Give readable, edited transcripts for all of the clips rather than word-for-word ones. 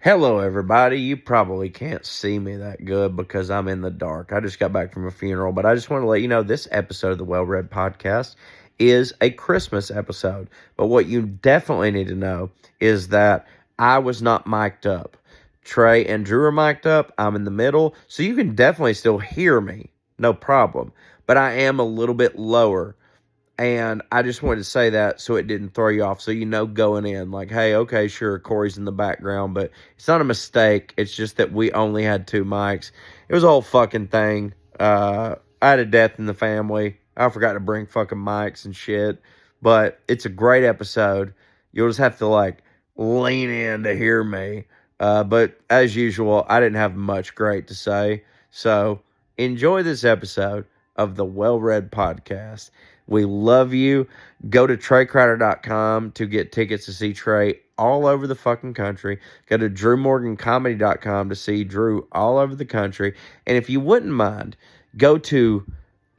Hello, everybody. You probably can't see me that good because I'm in the dark. I just got back from a funeral, but I just want to let you know this episode of the Wellred podcast is a Christmas episode. But what you definitely need to know is that I was not mic'd up. Trey and Drew are mic'd up. I'm in the middle, so you can definitely still hear me. No problem. But I am a little bit lower. And I just wanted to say that so it didn't throw you off. So you know going in, like, hey, okay, sure, Corey's in the background, but it's not a mistake. It's just that we only had two mics. It was a whole fucking thing. I had a death in the family. I forgot to bring fucking mics and shit. But it's a great episode. You'll just have to, like, lean in to hear me. But as usual, I didn't have much great to say. So enjoy this episode of the Wellred podcast. We love you. Go to TreyCrowder.com to get tickets to see Trey all over the fucking country. Go to DrewMorganComedy.com to see Drew all over the country. And if you wouldn't mind, go to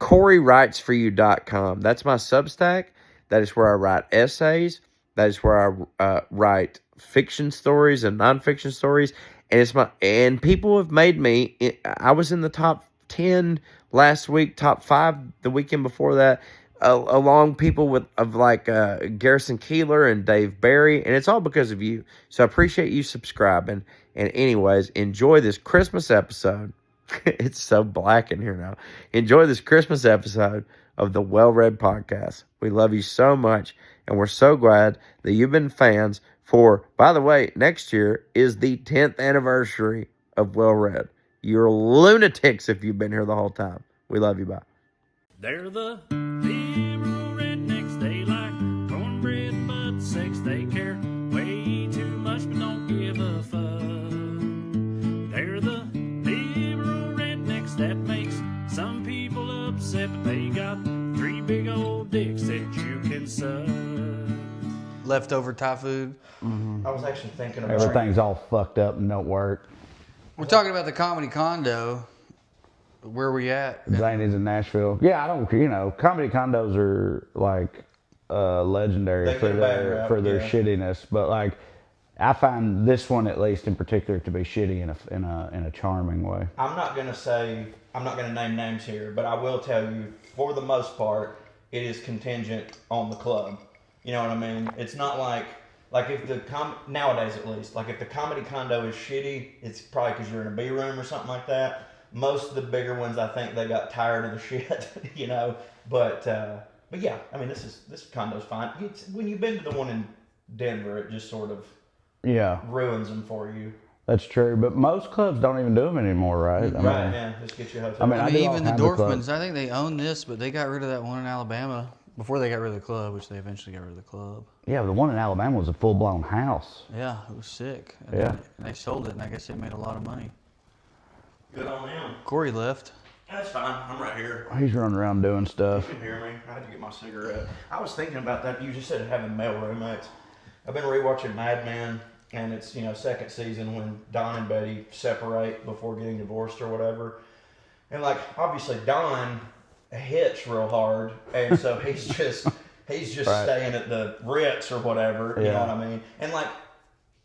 CoreyWritesForYou.com. That's my Substack. That is where I write essays. That is where I write fiction stories and nonfiction stories. And people have made me. I was in the top 10 last week, top 5 the weekend before that. Along people of Garrison Keeler and Dave Barry, and it's all because of you. So I appreciate you subscribing. And anyways, enjoy this Christmas episode. It's so black in here now. Enjoy this Christmas episode of the Wellred podcast. We love you so much, and we're so glad that you've been fans for, by the way, next year is the 10th anniversary of Wellred. You're lunatics if you've been here the whole time. We love you. Bye. They're the liberal rednecks. They like cornbread and butt sex. They care way too much but don't give a fuck. They're the liberal rednecks that makes some people upset, but they got 3 big old dicks that you can suck. Leftover Thai food. Mm-hmm. I was actually thinking about Everything's all fucked up and don't work. We're talking about the comedy condo. Where are we at? Zany's in Nashville. Yeah, I don't, comedy condos are like legendary for their shittiness, but like I find this one at least in particular to be shitty in a charming way. I'm not gonna name names here, but I will tell you, for the most part, it is contingent on the club. You know what I mean? It's not like if the nowadays at least, like if the comedy condo is shitty, it's probably because you're in a B room or something like that. Most of the bigger ones, I think they got tired of the shit, But yeah, I mean, this condo's fine. When you've been to the one in Denver, it just sort of ruins them for you. That's true, but most clubs don't even do them anymore, right? Yeah, just get you a hotel. I mean even the Dorfmans, I think they own this, but they got rid of that one in Alabama before they got rid of the club, which they eventually got rid of the club. Yeah, but the one in Alabama was a full-blown house. Yeah, it was sick. And yeah. They sold it, and I guess they made a lot of money. Good on them. Corey left. That's fine. I'm right here. He's running around doing stuff. You can hear me. I had to get my cigarette. I was thinking about that. You just said having male roommates. I've been rewatching Mad Men, and it's second season when Don and Betty separate before getting divorced or whatever. And like obviously Don hits real hard, and so he's just right. Staying at the Ritz or whatever. You know what I mean? And like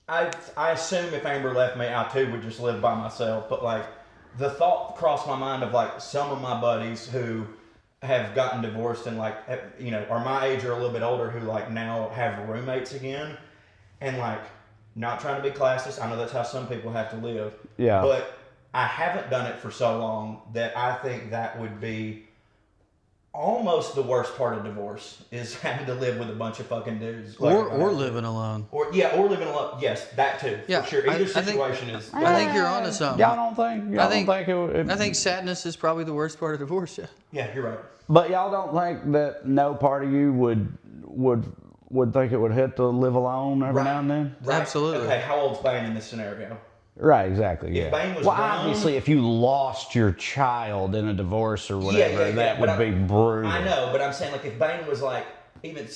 I assume if Amber left me, I too would just live by myself. But like the thought crossed my mind of like some of my buddies who have gotten divorced and like are my age or a little bit older who like now have roommates again, and like not trying to be classist. I know that's how some people have to live. Yeah. But I haven't done it for so long that I think that would be almost the worst part of divorce is having to live with a bunch of fucking dudes. Or living alone. Or living alone. Yes, that too. Yeah, for sure. Either situation is. I think you're onto something. Y'all don't think? I think sadness is probably the worst part of divorce. Yeah, you're right. But y'all don't think that no part of you would think it would hit to live alone every now and then? Right. Absolutely. Okay, how old's Bane in this scenario? Right, exactly. If Bane was grown, obviously, if you lost your child in a divorce or whatever, that would be brutal. I know, but I'm saying like if Bane was like even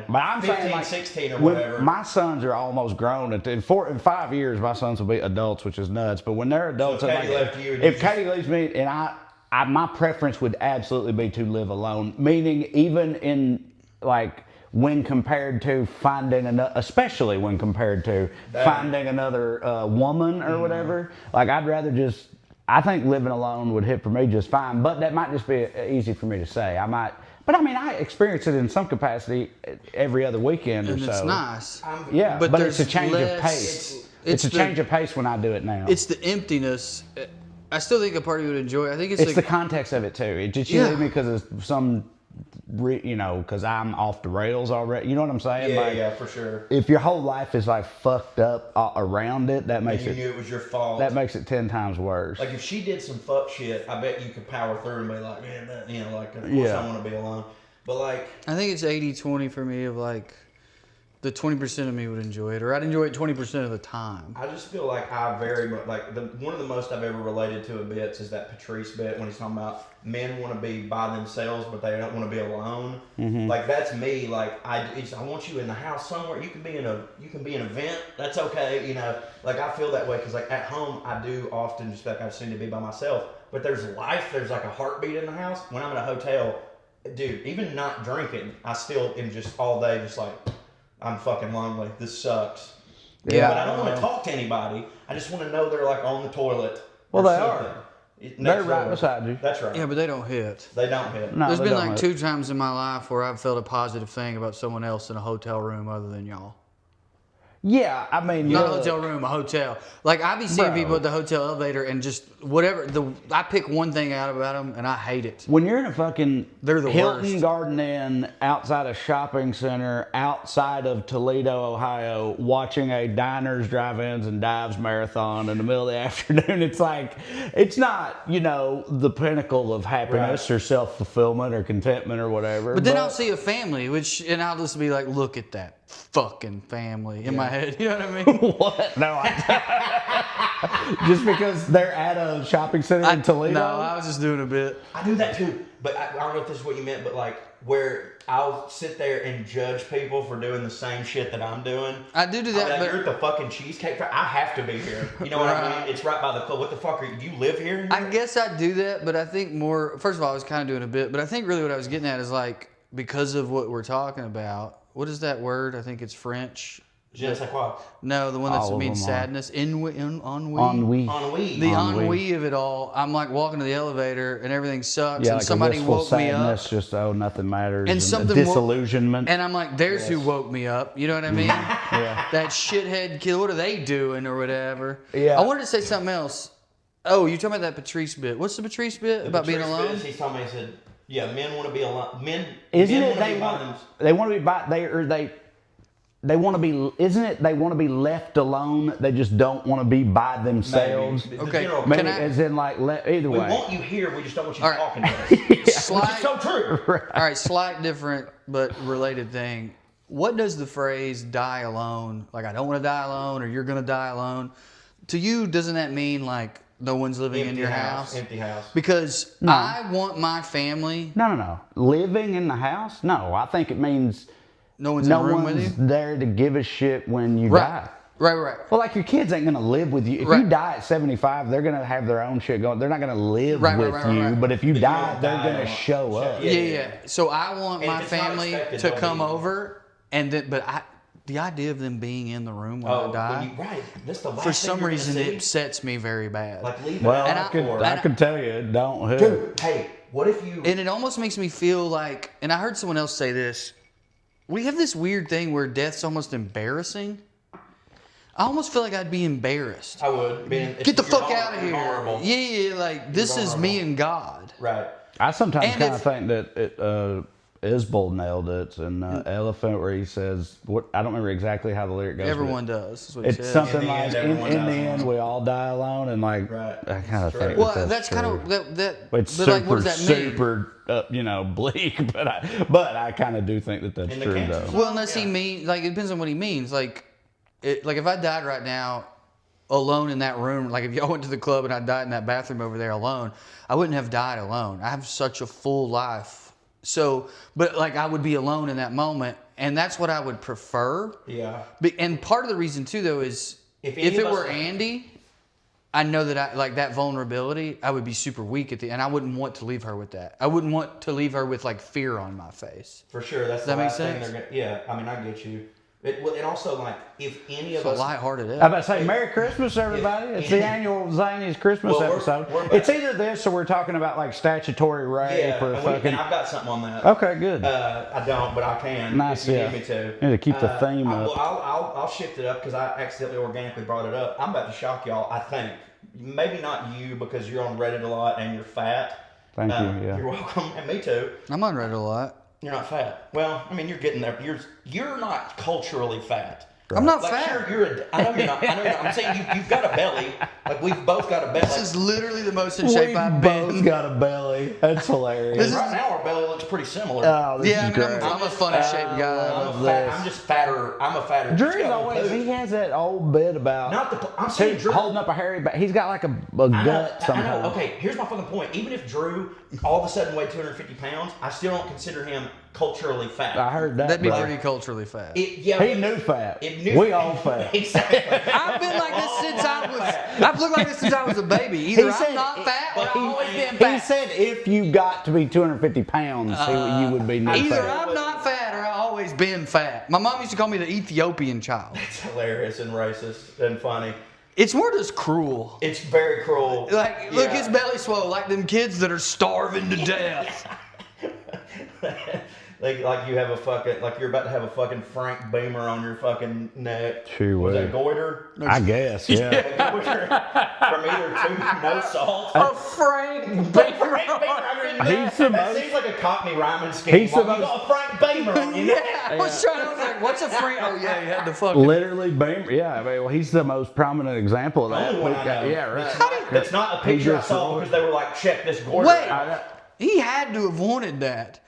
but I'm 15, saying, like, 16 or whatever. My sons are almost grown. In 5 years, my sons will be adults, which is nuts. But when they're adults, so if Katie leaves me, and I my preference would absolutely be to live alone. Meaning, even in like when compared to finding another, especially when compared to finding another woman or whatever. Like, I'd rather just, I think living alone would hit for me just fine, but that might just be easy for me to say. But I mean, I experience it in some capacity every other weekend or And so. it's nice. Yeah, but it's there's a change of less- pace. It's a change of pace when I do it now. It's the emptiness. I still think a party would enjoy. I think it's It's like, the context of it too. It just you leave me because of some, because I'm off the rails already. You know what I'm saying? Yeah, Like, yeah, for sure. if your whole life is like fucked up around it, that And makes you it knew it was your fault. that makes it 10 times worse. Like if she did some fuck shit, I bet you could power through and be like, man, like of course Yeah. I want to be alone. But like, I think it's 80-20 for me of like the 20% of me would enjoy it, or I'd enjoy it 20% of the time. I just feel like I very much like one of the most I've ever related to a bits is that Patrice bit when he's talking about men want to be by themselves but they don't want to be alone. Like that's me. Like I want you in the house somewhere. You can be in an event. That's okay. Like I feel that way because like at home I do often just like I seem to be by myself. But there's life. There's like a heartbeat in the house. When I'm in a hotel, dude, even not drinking, I still am just all day just like. I'm fucking lonely. This sucks. Yeah. But I don't want to talk to anybody. I just want to know they're like on the toilet. Well, or they something. are. Next They're right door. beside you. That's right. Yeah, but they don't hit. They don't hit. No, There's they been don't like hit. 2 times in my life where I've felt a positive thing about someone else in a hotel room other than y'all. Yeah, I mean, Not a look, hotel room, a hotel. Like I be seeing Bro. people at the hotel elevator and just whatever. I pick one thing out about them and I hate it. when you're in a fucking They're the Hilton worst. Garden Inn outside a shopping center outside of Toledo, Ohio, watching a diners, drive-ins, and dives marathon in the middle of the afternoon, it's like, it's not, the pinnacle of happiness or self-fulfillment or contentment or whatever. But then I'll see a family, and I'll just be like, look at that fucking family in my head. You know what I mean? What? No, just because they're at a shopping center in Toledo? No, I was just doing a bit. I do that too. But I don't know if this is what you meant, but like where I'll sit there and judge people for doing the same shit that I'm doing. I do I'll that, be like, but you're at the fucking Cheesecake Factory. I have to be here. You know what I Right. mean? It's right by the club. What the fuck are you? Do you live here? I guess I do that. But I think more. First of all, I was kind of doing a bit, but I think really what I was getting at is like because of what we're talking about. What is that word? I think it's French. Je ne sais quoi. No, the one that All of means them are. sadness. Ennui. Ennui. Ennui. The Ennui. ennui of it all. I'm like walking to the elevator and everything sucks, Yeah, and like somebody a wistful woke me up, sadness, just nothing matters, And and something a disillusionment. and I'm like, "There's who woke me up." You know what I mean? Yeah. That shithead kid. What are they doing or whatever? Yeah. I wanted to say something else. Oh, you talking about that Patrice bit? What's the Patrice bit about being Patrice alone? Fitz, He's told me, he said, yeah, men want to be alone. Isn't men it wanna they be by want themselves. they want to be by they want to be? Isn't it they want to be left alone? They just don't want to be by themselves. Maybe. Okay, General- can Maybe I- as in like either we way. want you here. We just don't want you All right. talking to us. Which is Slight, so true. all right, slight different but related thing. What does the phrase "die alone"? Like, I don't want to die alone, or you're gonna die alone. To you, doesn't that mean like no one's living in Empty your house. house? Empty house. Because I want my family. No. Living in the house? No, I think it means No one's in no the room with one's you. there to give a shit when you Right. die. Right. Well, like your kids ain't gonna live with you. If Right. you die at 75, they're gonna have their own shit going. They're not gonna live Right, with right, you. right. But if you If you die, don't they're die, gonna they'll show up. Yeah. So I want And my if it's not family expected, to they'll come be- over, and then, the idea of them being in the room when Oh, I die, when you, right. That's the last for thing some you're gonna reason, see. it upsets me very bad. Like leave Well, it And out I for could tell you, it don't hurt. Dude, hey, what if you? And it almost makes me feel like, and I heard someone else say this, we have this weird thing where death's almost embarrassing. I almost feel like I'd be embarrassed. I would. Get the fuck out of here. Vulnerable. Yeah, like this is me and God. Right. I sometimes And kind of if- think that Isbell nailed it in Elephant, where he says, "What I don't remember exactly how the lyric goes. but Everyone does. Is what he It's says. something In the like end, in everyone the dies end alone. we all die alone, and like Right. I kind of It's think true. Well, that's that's kind true. of that. It's but super, like, what does that mean? super, bleak. But I kind of do think that that's In the true, cancer though. zone. Well, unless he means, like, it depends on what he means. Like if I died right now, alone in that room, like if y'all went to the club and I died in that bathroom over there alone, I wouldn't have died alone. I have such a full life. So, but like I would be alone in that moment, and that's what I would prefer. Yeah. And part of the reason too, though, is If if any it of us were are- Andy, I know that I like that vulnerability. I would be super weak at the, and I wouldn't want to leave her with that. I wouldn't want to leave her with like fear on my face. For sure, that's Does the that make last thing sense? they're gonna. Yeah, I mean, I get you. And also, like, if any of So us, lighthearted. I'm about to say Merry Christmas, everybody. It's the annual Zany's Christmas Well, we're episode. about- It's either this or we're talking about like statutory rape or and fucking. I've got something on that. Okay, good. I don't, but I can. Nice, if you yeah. need me to. Yeah, to keep the theme Well, up. I'll shift it up because I accidentally organically brought it up. I'm about to shock y'all. I think maybe not you because you're on Reddit a lot and you're fat. Thank you. Yeah. You're welcome, and me too. I'm on Reddit a lot. You're not fat. Well, I mean, you're getting there. You're not culturally fat. I'm not Like, fat. sure, I know you're not. I know you're not. I'm saying you've got a belly. Like, we've both got a belly. This is literally the most in shape I've both been. got a belly. That's hilarious. Right now, our belly looks pretty similar. Oh, this Yeah, I is mean, great. I'm a funny shaped guy. I'm just fatter. I'm a fatter. Drew's He's got a always, pooch. he has that old bit about Not the. I'm saying Drew. holding up a hairy back. He's got like a I know, gut I sometimes. know. Okay, here's my fucking point. Even if Drew all of a sudden weighed 250 pounds, I still don't consider him culturally fat. I heard that. That'd be bro. pretty culturally fat. Yeah, He knew fat. It knew We all fat. Exactly. I've been like this since I was. I've looked like this since I was a baby. He Either said I'm not fat or but I've always been He fat. said if you got to be 250 pounds, you would be new Either fat. I'm not fat or I've always been fat. My mom used to call me the Ethiopian child. It's hilarious and racist and funny. It's more just cruel. It's very cruel. Like, look, Yeah. his belly swole like them kids that are starving to death. like you have a fucking like you're about to have a fucking Frank Beamer on your fucking neck. Sure Was would. that goiter? I guess, yeah. Goiter from either too no salt. A Frank Frank Beamer. I mean, He's the that most- seems like a Cockney rhyming scheme. He's the Like, you most- got a Frank Beamer on your neck. I was like, what's a Frank? Oh, yeah, he had the fucking. Literally, Beamer. Yeah, I mean, well, he's the most prominent example of that. Only one I know. Yeah, right. It's not a picture I just- saw because they were like, check this goiter Wait. out. He had to have wanted that.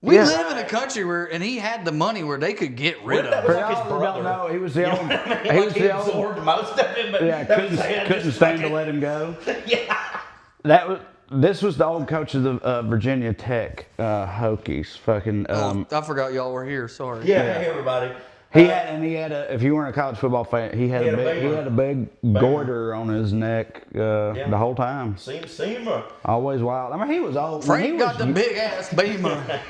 We Yeah. live in a country where, and he had the money where they could get rid What if that of was it. For like his y'all who don't brother? know, he was the You know old. what I mean? He Like was he the old. absorbed most of it, but Yeah, that was saying couldn't just stand to fucking- let him go. Yeah. This was the old coach of the Virginia Tech Hokies. Fucking. I forgot y'all were here. Sorry. Yeah, hey everybody. He had a. If you weren't a college football fan, he had a big goiter on his neck the whole time. Seem Always wild. I mean, he was old. when he Frank got was the big ass beamer.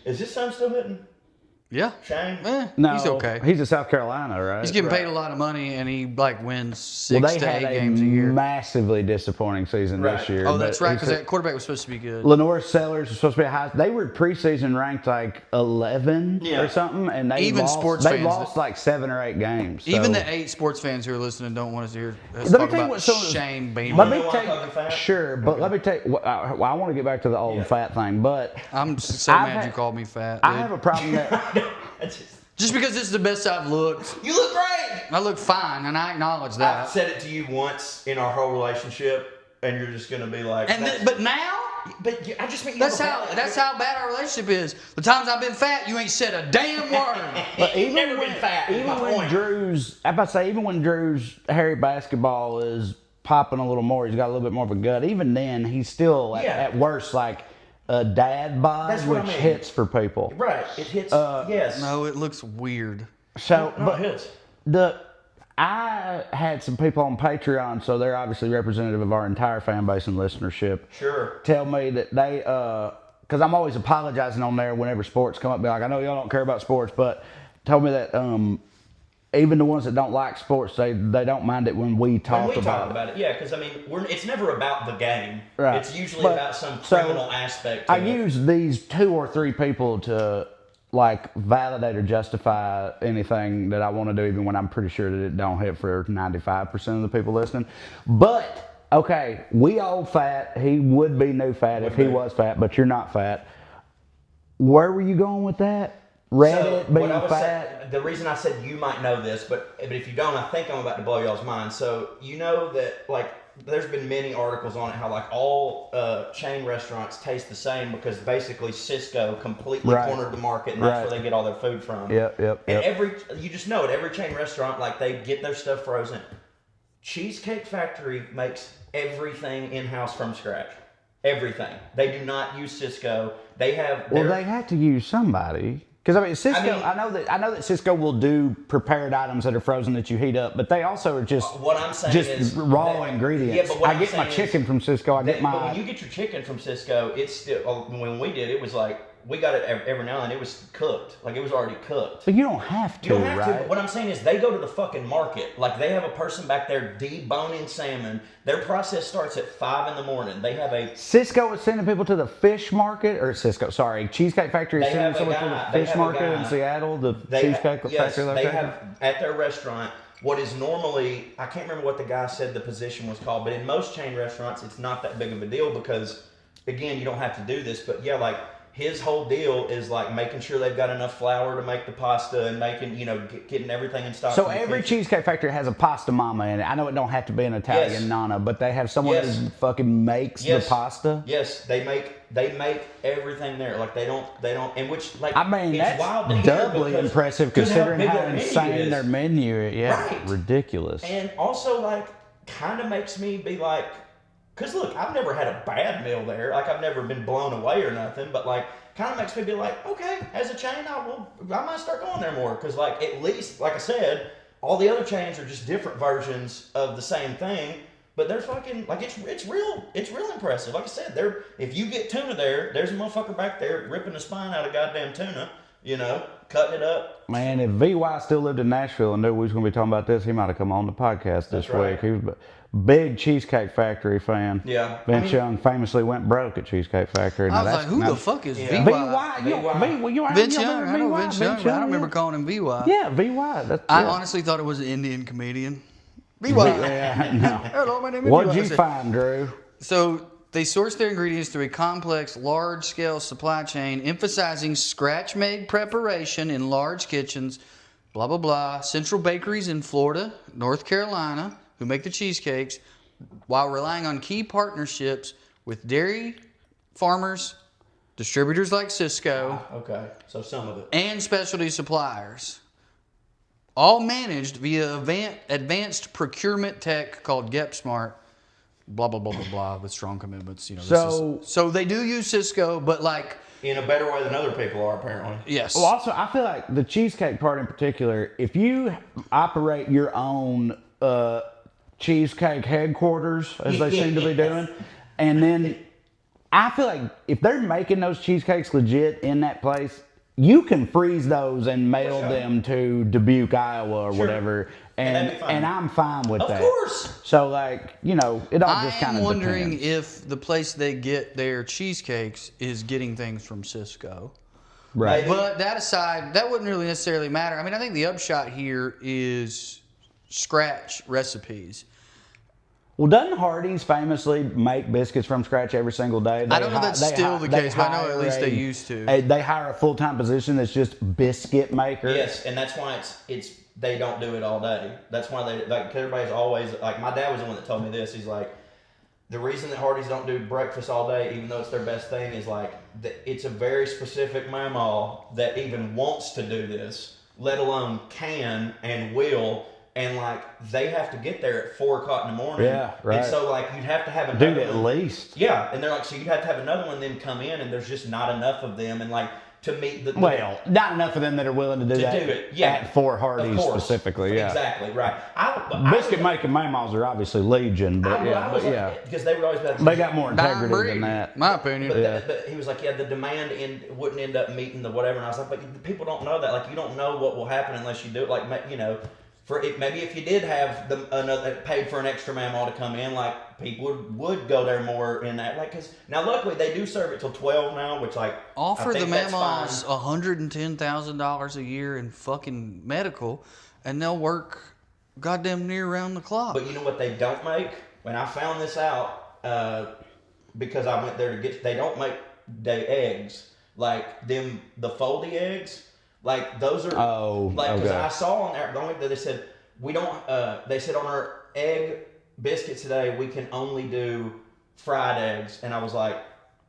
Is this son still hitting? Yeah. Shane? No, He's okay. He's in South Carolina, right? He's getting paid a lot of money, and he like wins 6 Well, they to 8 had games a year. massively disappointing season this Right. year. Oh, that's but right, he because said- that quarterback was supposed to be good. Lenore Sellers was supposed to be high. They were preseason ranked like 11 Yeah. or something, and they Even lost, sports they fans lost that- like 7 or 8 games. So. Even the 8 sports fans who are listening don't want us to hear us Let me talk tell you about what. So, Shane Beamer. let me You wanna tell talk about you. fat? Sure, but let me tell you. I want to get back to the old fat thing, but I'm so I've mad you had- called me fat. I dude. have a problem that. That's just- Just because this is the best I've looked. you look great. I look fine, and I acknowledge I've that. said it to you once in our whole relationship, and you're just gonna be like, And that's- but now, but I just mean that's how bad our relationship is. The times I've been fat, you ain't said a damn word. But You've never been fat. is Even my when point. Drew's, I'm about to say, even when Drew's hairy basketball is popping a little more, he's got a little bit more of a gut. Even then, he's still at worst like a dad bod, That's what I which mean. hits for people. Right, it hits. Yes. No, it looks weird. So, No, but it hits. I had some people on Patreon, so they're obviously representative of our entire fan base and listenership. Sure. Tell me that they, because I'm always apologizing on there whenever sports come up. Be like, I know y'all don't care about sports, but told me that even the ones that don't like sports, they don't mind it when we talk When we about talk it. about it, yeah, because I mean, it's never about the game. Right. It's usually But- about some so, criminal aspect. To I it. use these 2 or 3 people to like validate or justify anything that I want to do, even when I'm pretty sure that it don't hit for 95% of the people listening. But okay, we old fat. He would be new fat if he was fat, but you're not fat. Where were you going with that? Reddit being what I was fat. the reason I said you might know this, but if you don't, I think I'm about to blow y'all's mind. So you know that like there's been many articles on it how like all chain restaurants taste the same because basically Cisco completely Right. cornered the market and that's Right. where they get all their food from. Yep. And you just know it. Every chain restaurant like they get their stuff frozen. Cheesecake Factory makes everything in house from scratch. Everything. They do not use Cisco. They have. Well, their- they have to use somebody. Because I mean, Cisco. I know that Cisco will do prepared items that are frozen that you heat up, but they also are just what I'm saying just is raw ingredients. Yeah, but what I get my chicken from Cisco. But when you get your chicken from Cisco, it's still when we did it was like we got it every now and then. It was cooked, like it was already cooked. But you don't have to, You don't have right? to. But what I'm saying is they go to the fucking market. Like they have a person back there deboning salmon. Their process starts at 5 a.m. They have a Cisco is sending people to the fish market, or Cheesecake Factory is sending someone to the fish market in Seattle, the Cheesecake Factory location? They have at their restaurant what is normally, I can't remember what the guy said the position was called, but in most chain restaurants it's not that big of a deal because, again, you don't have to do this, but yeah, like his whole deal is like making sure they've got enough flour to make the pasta and making, getting everything in stock. So every Cheesecake Factory has a pasta mama in it. I know it don't have to be an Italian nonna, but they have someone who fucking makes the pasta. Yes, they make everything there. Like they don't, and which like I mean it's that's wild to doubly hear impressive considering how insane their menu is. Yeah, right. Ridiculous. And also like kind of makes me be like. Because look, I've never had a bad meal there. Like I've never been blown away or nothing. But like, kind of makes me be like, okay, as a chain, I might start going there more. Because like, at least, like I said, all the other chains are just different versions of the same thing. But they're fucking like it's real impressive. Like I said, if you get tuna there, there's a motherfucker back there ripping the spine out of goddamn tuna. Cutting it up. Man, if VY still lived in Nashville and knew we was going to be talking about this, he might have come on the podcast this week. He was a big Cheesecake Factory fan. Yeah. Vince Young famously went broke at Cheesecake Factory. I was like, who the fuck is VY? VY. Vince Young. I know Vince Young, but I don't remember calling him VY. Yeah, VY. I honestly thought it was an Indian comedian. VY. Yeah, no. Hello, my name is What'd you find, Drew? So they source their ingredients through a complex, large-scale supply chain, emphasizing scratch-made preparation in large kitchens, blah, blah, blah. Central bakeries in Florida, North Carolina, who make the cheesecakes, while relying on key partnerships with dairy farmers, distributors like Cisco. Okay, so some of it. And specialty suppliers. All managed via advanced procurement tech called GetSmart. Blah, blah, blah, blah, blah, with strong commitments. So they do use Cisco, but like... in a better way than other people are, apparently. Yes. Well, also, I feel like the cheesecake part in particular, if you operate your own cheesecake headquarters, as they seem to be doing, and then I feel like if they're making those cheesecakes legit in that place, you can freeze those and mail them to Dubuque, Iowa, or whatever, and I'm fine with that. Of course. So, like, it all just kind of depends. I'm wondering if the place they get their cheesecakes is getting things from Cisco. Right. Maybe. But that aside, that wouldn't really necessarily matter. I mean, I think the upshot here is scratch recipes. Well, doesn't Hardee's famously make biscuits from scratch every single day? I don't know if that's still the case, but I know at least they used to. They hire a full-time position that's just biscuit maker. Yes, and that's why it's they don't do it all day. That's why everybody's always like, my dad was the one that told me this. He's like, the reason that Hardee's don't do breakfast all day, even though it's their best thing, is like it's a very specific mamaw that even wants to do this, let alone can and will. And like they have to get there at 4 o'clock in the morning. Yeah, right. And so like you'd have to have another at least. Yeah, and they're like, so you'd have to have another one then come in, and there's just not enough of them, and like to meet the not enough of them that are willing to do that. Yeah, at for Hardee's specifically. Yeah, exactly right. Biscuit making mamaws are obviously legion, but because they would always be like, they got more integrity than that. My opinion. But he was like, the demand wouldn't end up meeting the whatever, and I was like, but people don't know that. Like you don't know what will happen unless you do it. Like maybe if you did have another paid for an extra mamaw to come in, like people would go there more in that, like because now luckily they do serve it till 12 now, which like offer the mamaws $110,000 a year in fucking medical, and they'll work goddamn near around the clock. But you know what they don't make? When I found this out, because I went there they don't make eggs like the foldy eggs. Like those are because I saw on there the only that they said we don't they said on our egg biscuits today we can only do fried eggs, and I was like,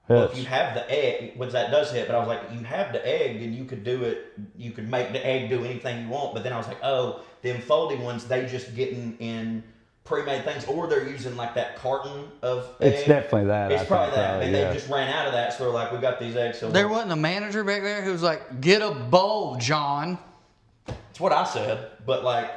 well, if you have the egg, which that does hit, but I was like, you have the egg and you could do it, you could make the egg do anything you want. But then I was like, oh, them foldy ones, they just getting in pre-made things, or they're using like that carton of It's egg. definitely that. It's I probably think, that, and yeah. they just ran out of that, so they're like, we got these eggs. So There wasn't a manager back there who was like, "Get a bowl, John." it's what I said, but like,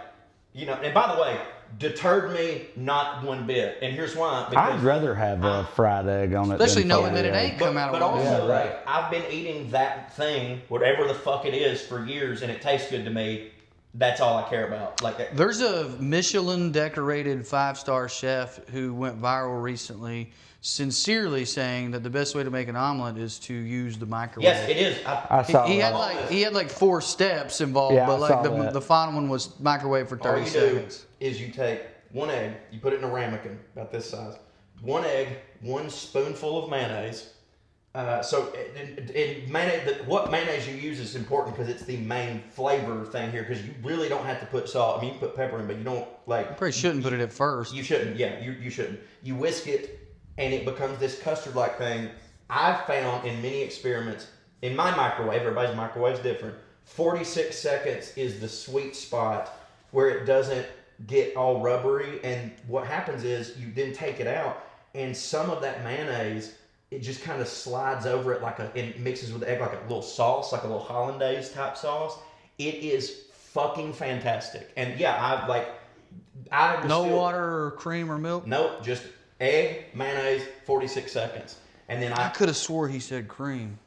you know. And by the way, deterred me not one bit, and here's why. Because I'd rather have a fried egg on it, Especially than knowing that fried it egg. ain't come out But of also, one. Yeah, right. like, I've been eating that thing, whatever the fuck it is, for years, and it tastes good to me. That's all I care about. Like, There's a Michelin decorated 5-star chef who went viral recently, sincerely saying that the best way to make an omelet is to use the microwave. yes, it is. I saw He had that. like 4 steps involved, Yeah, I but saw like that. the final one was microwave for All 30 you seconds. do is you take one egg, you put it in a ramekin about this size, one egg, 1 spoonful of mayonnaise. So in mayonnaise, what mayonnaise you use is important because it's the main flavor thing here. Because you really don't have to put salt. I mean, you can put pepper in, but you don't like. You probably shouldn't put it at first. You shouldn't. Yeah, you shouldn't. You whisk it, and it becomes this custard-like thing. I've found in many experiments in my microwave. Everybody's microwave's different. 46 seconds is the sweet spot where it doesn't get all rubbery. And what happens is you then take it out, and some of that mayonnaise, it just kind of slides over it and it mixes with the egg like a little sauce, like a little hollandaise type sauce. It is fucking fantastic. And yeah, I No water or cream or milk? Nope, just egg, mayonnaise, 46 seconds. And then I could have swore he said cream.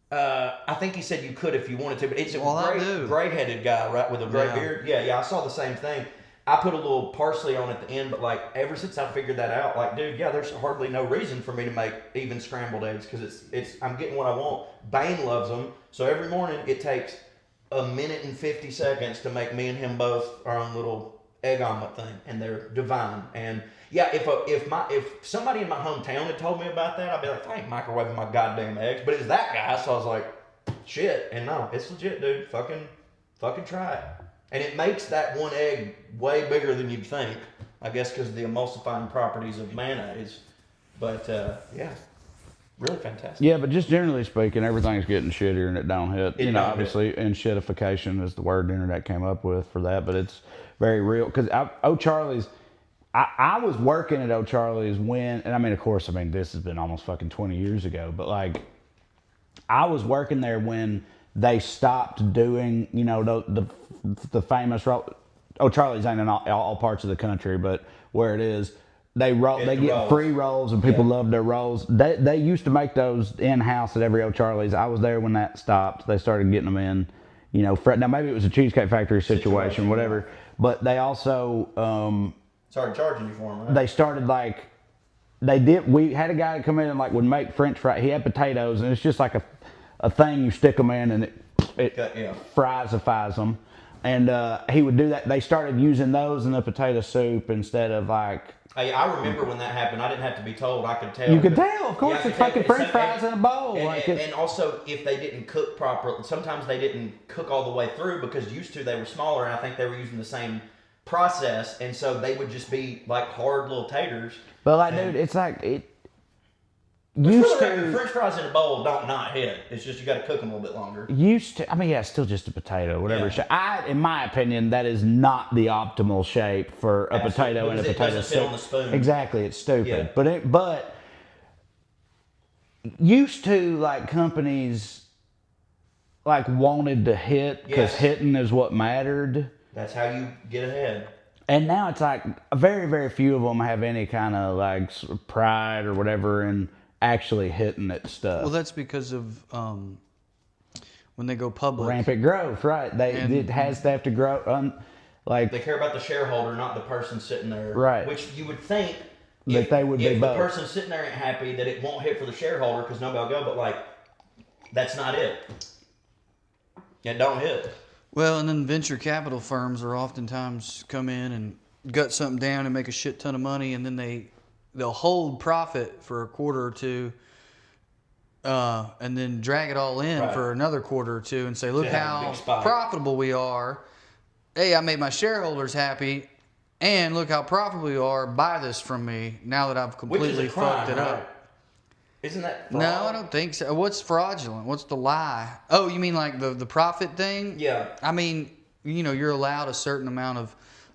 I think he said you could if you wanted to, but it's a Well, I do. gray-headed guy, right, with a gray Yeah. beard. Yeah, I saw the same thing. I put a little parsley on at the end, but like ever since I figured that out, like, dude, yeah, there's hardly no reason for me to make even scrambled eggs because I'm getting what I want. Bane loves them, so every morning it takes 1:50 to make me and him both our own little egg omelet thing, and they're divine. And yeah, if somebody in my hometown had told me about that, I'd be like, I ain't microwaving my goddamn eggs. But it's that guy, so I was like, shit. And no, it's legit, dude. Fucking try it. And it makes that one egg way bigger than you'd think. I guess because of the emulsifying properties of mayonnaise. But yeah, really fantastic. Yeah, but just generally speaking, everything's getting shittier and it don't hit. It don't hit. Obviously, and shitification is the word the internet came up with for that, but it's very real. Because O'Charlie's, I was working at O'Charlie's when, and I mean, of course, this has been almost fucking 20 years ago, but like, I was working there when they stopped doing, the famous O'Charlie's ain't in all parts of the country, but where it is, they get rolls. free rolls and people love their rolls. They used to make those in house at every O'Charlie's. I was there when that stopped. They started getting them in, now maybe it was a Cheesecake Factory situation, whatever. But they also Started charging you for them, right? they started we had a guy that come in and would make French fries. He had potatoes, and it's just like a thing you stick them in, and it fries-ifies them. And he would do that. They started using those in the potato soup instead of Hey, I remember when that happened. I didn't have to be told. I could tell. You could tell, of course. Yeah, I It's could fucking tell. French fries in a bowl. And also, if they didn't cook properly, sometimes they didn't cook all the way through because used to they were smaller, and I think they were using the same process, and so they would just be like hard little taters. But dude, it's French fries in a bowl don't not hit. It's just you got to cook them a little bit longer. It's still just a potato, whatever. Yeah. In my opinion, that is not the optimal shape for a potato in a Because it potato doesn't fit on the spoon. Exactly, it's stupid. Yeah. But used to companies wanted to hit because hitting is what mattered. That's how you get ahead. And now it's very, very few of them have any kind of pride or whatever in actually hitting that stuff. Well, that's because of when they go public. Rampant growth, right? It has to have to grow. They care about the shareholder, not the person sitting there. Right. Which you would think that they would be if both. the person sitting there ain't happy that it won't hit for the shareholder because nobody will go. But that's not it. It don't hit. Well, and then venture capital firms are oftentimes come in and gut something down and make a shit ton of money, and then they'll hold profit for a quarter or two, and then drag it all in for another quarter or two and say, look how profitable we are. Hey, I made my shareholders happy, and look how profitable we are. Buy this from me now that I've completely fucked it up. Isn't that fraud? No, I don't think so. What's fraudulent? What's the lie? Oh, you mean the profit thing? Yeah. I mean, you're allowed a certain amount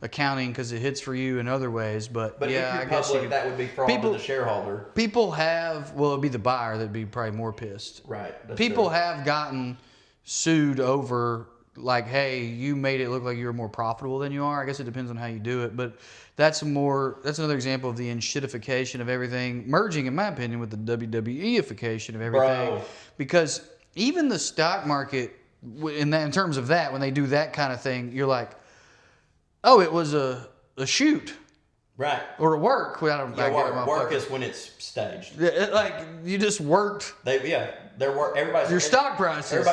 accounting because it hits for you in other ways. But But yeah, if I you're guess public, that would be fraud to the shareholder. People have, well, it'd be the buyer that'd be probably more pissed. Right. People have gotten sued over, like, hey, you made it look like you were more profitable than you are. I guess it depends on how you do it, but that's another example of the enshittification of everything, merging, in my opinion, with the WWEification of everything. Bro. Because even the stock market, in terms of that, when they do that kind of thing, you're like, oh, it was a shoot. Right. Or a work. Work is when it's staged. Like, you just worked. Everybody's your stock prices.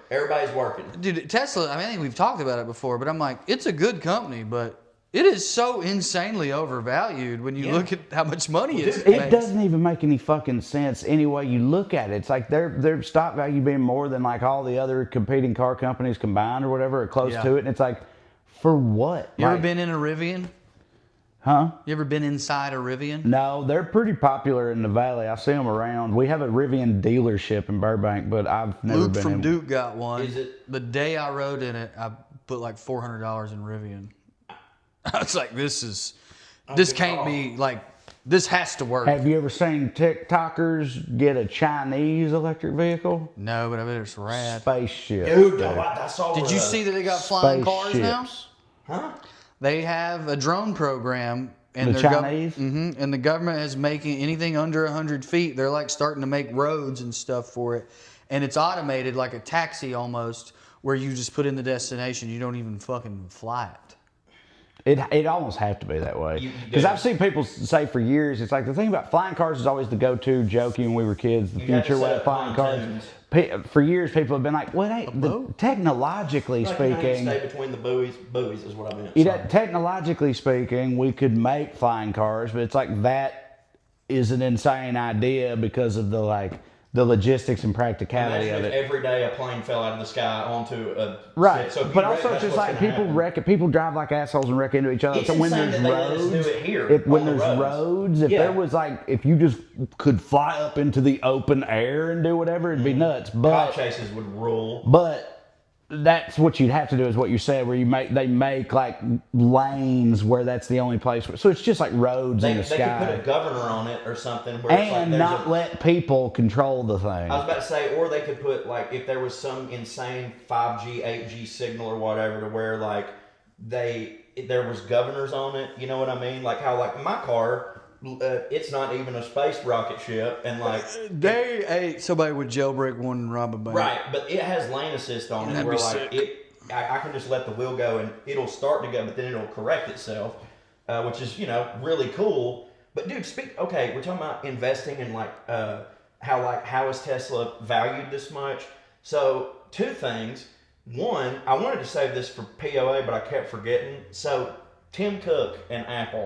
Everybody's working. Dude, Tesla, I think we've talked about it before, but I'm like, it's a good company, but it is so insanely overvalued when you look at how much money it's makes. It doesn't even make any fucking sense any way you look at it. It's like their stock value being more than like all the other competing car companies combined or whatever, or close to it. And it's like, for what? You ever been in a Rivian? Huh? You ever been inside a Rivian? No, they're pretty popular in the Valley. I see them around. We have a Rivian dealership in Burbank, but I've never Luke been from in. Duke got one. Is it? The day I rode in it, I put like $400 in Rivian. I was like, this can't be, like, this has to work. Have you ever seen TikTokers get a Chinese electric vehicle? No, but I bet it's rad. Spaceship. Dude, I saw. Did you see that they got flying cars now? Spaceships. Huh? They have a drone program. And The Chinese? And the government is making anything under 100 feet. They're like starting to make roads and stuff for it. And it's automated like a taxi almost, where you just put in the destination. You don't even fucking fly it. It almost have to be that way. Because I've seen people say for years, it's like the thing about flying cars is always the go-to joke when we were kids, the future way of flying cars. For years, people have been like, well, technologically speaking... Stay between the buoys is what I meant. Technologically speaking, we could make flying cars, but it's like that is an insane idea because of the logistics and practicality of it. Every day a plane fell out of the sky onto a... Right, So but also it's just like people drive like assholes and wreck into each other. It's so when insane there's that they let us do it here when on the there's roads, if there was like, if you just could fly up into the open air and do whatever, it'd be nuts. But Kite chases would rule. But that's what you'd have to do, is what you said, where they make like lanes where that's the only place. So it's just like roads in the sky. They could put a governor on it or something. Where and it's like let people control the thing. I was about to say, or they could put, like, if there was some insane 5G, 8G signal or whatever, to where like there was governors on it. You know what I mean? Like how, like, my car, it's not even a space rocket ship, and like Somebody would jailbreak one and rob a bank. Right, but it has lane assist on it, where like I can just let the wheel go and it'll start to go, but then it'll correct itself, which is really cool. But dude, we're talking about investing in how is Tesla valued this much? So 2 things. One, I wanted to save this for POA, but I kept forgetting. So Tim Cook and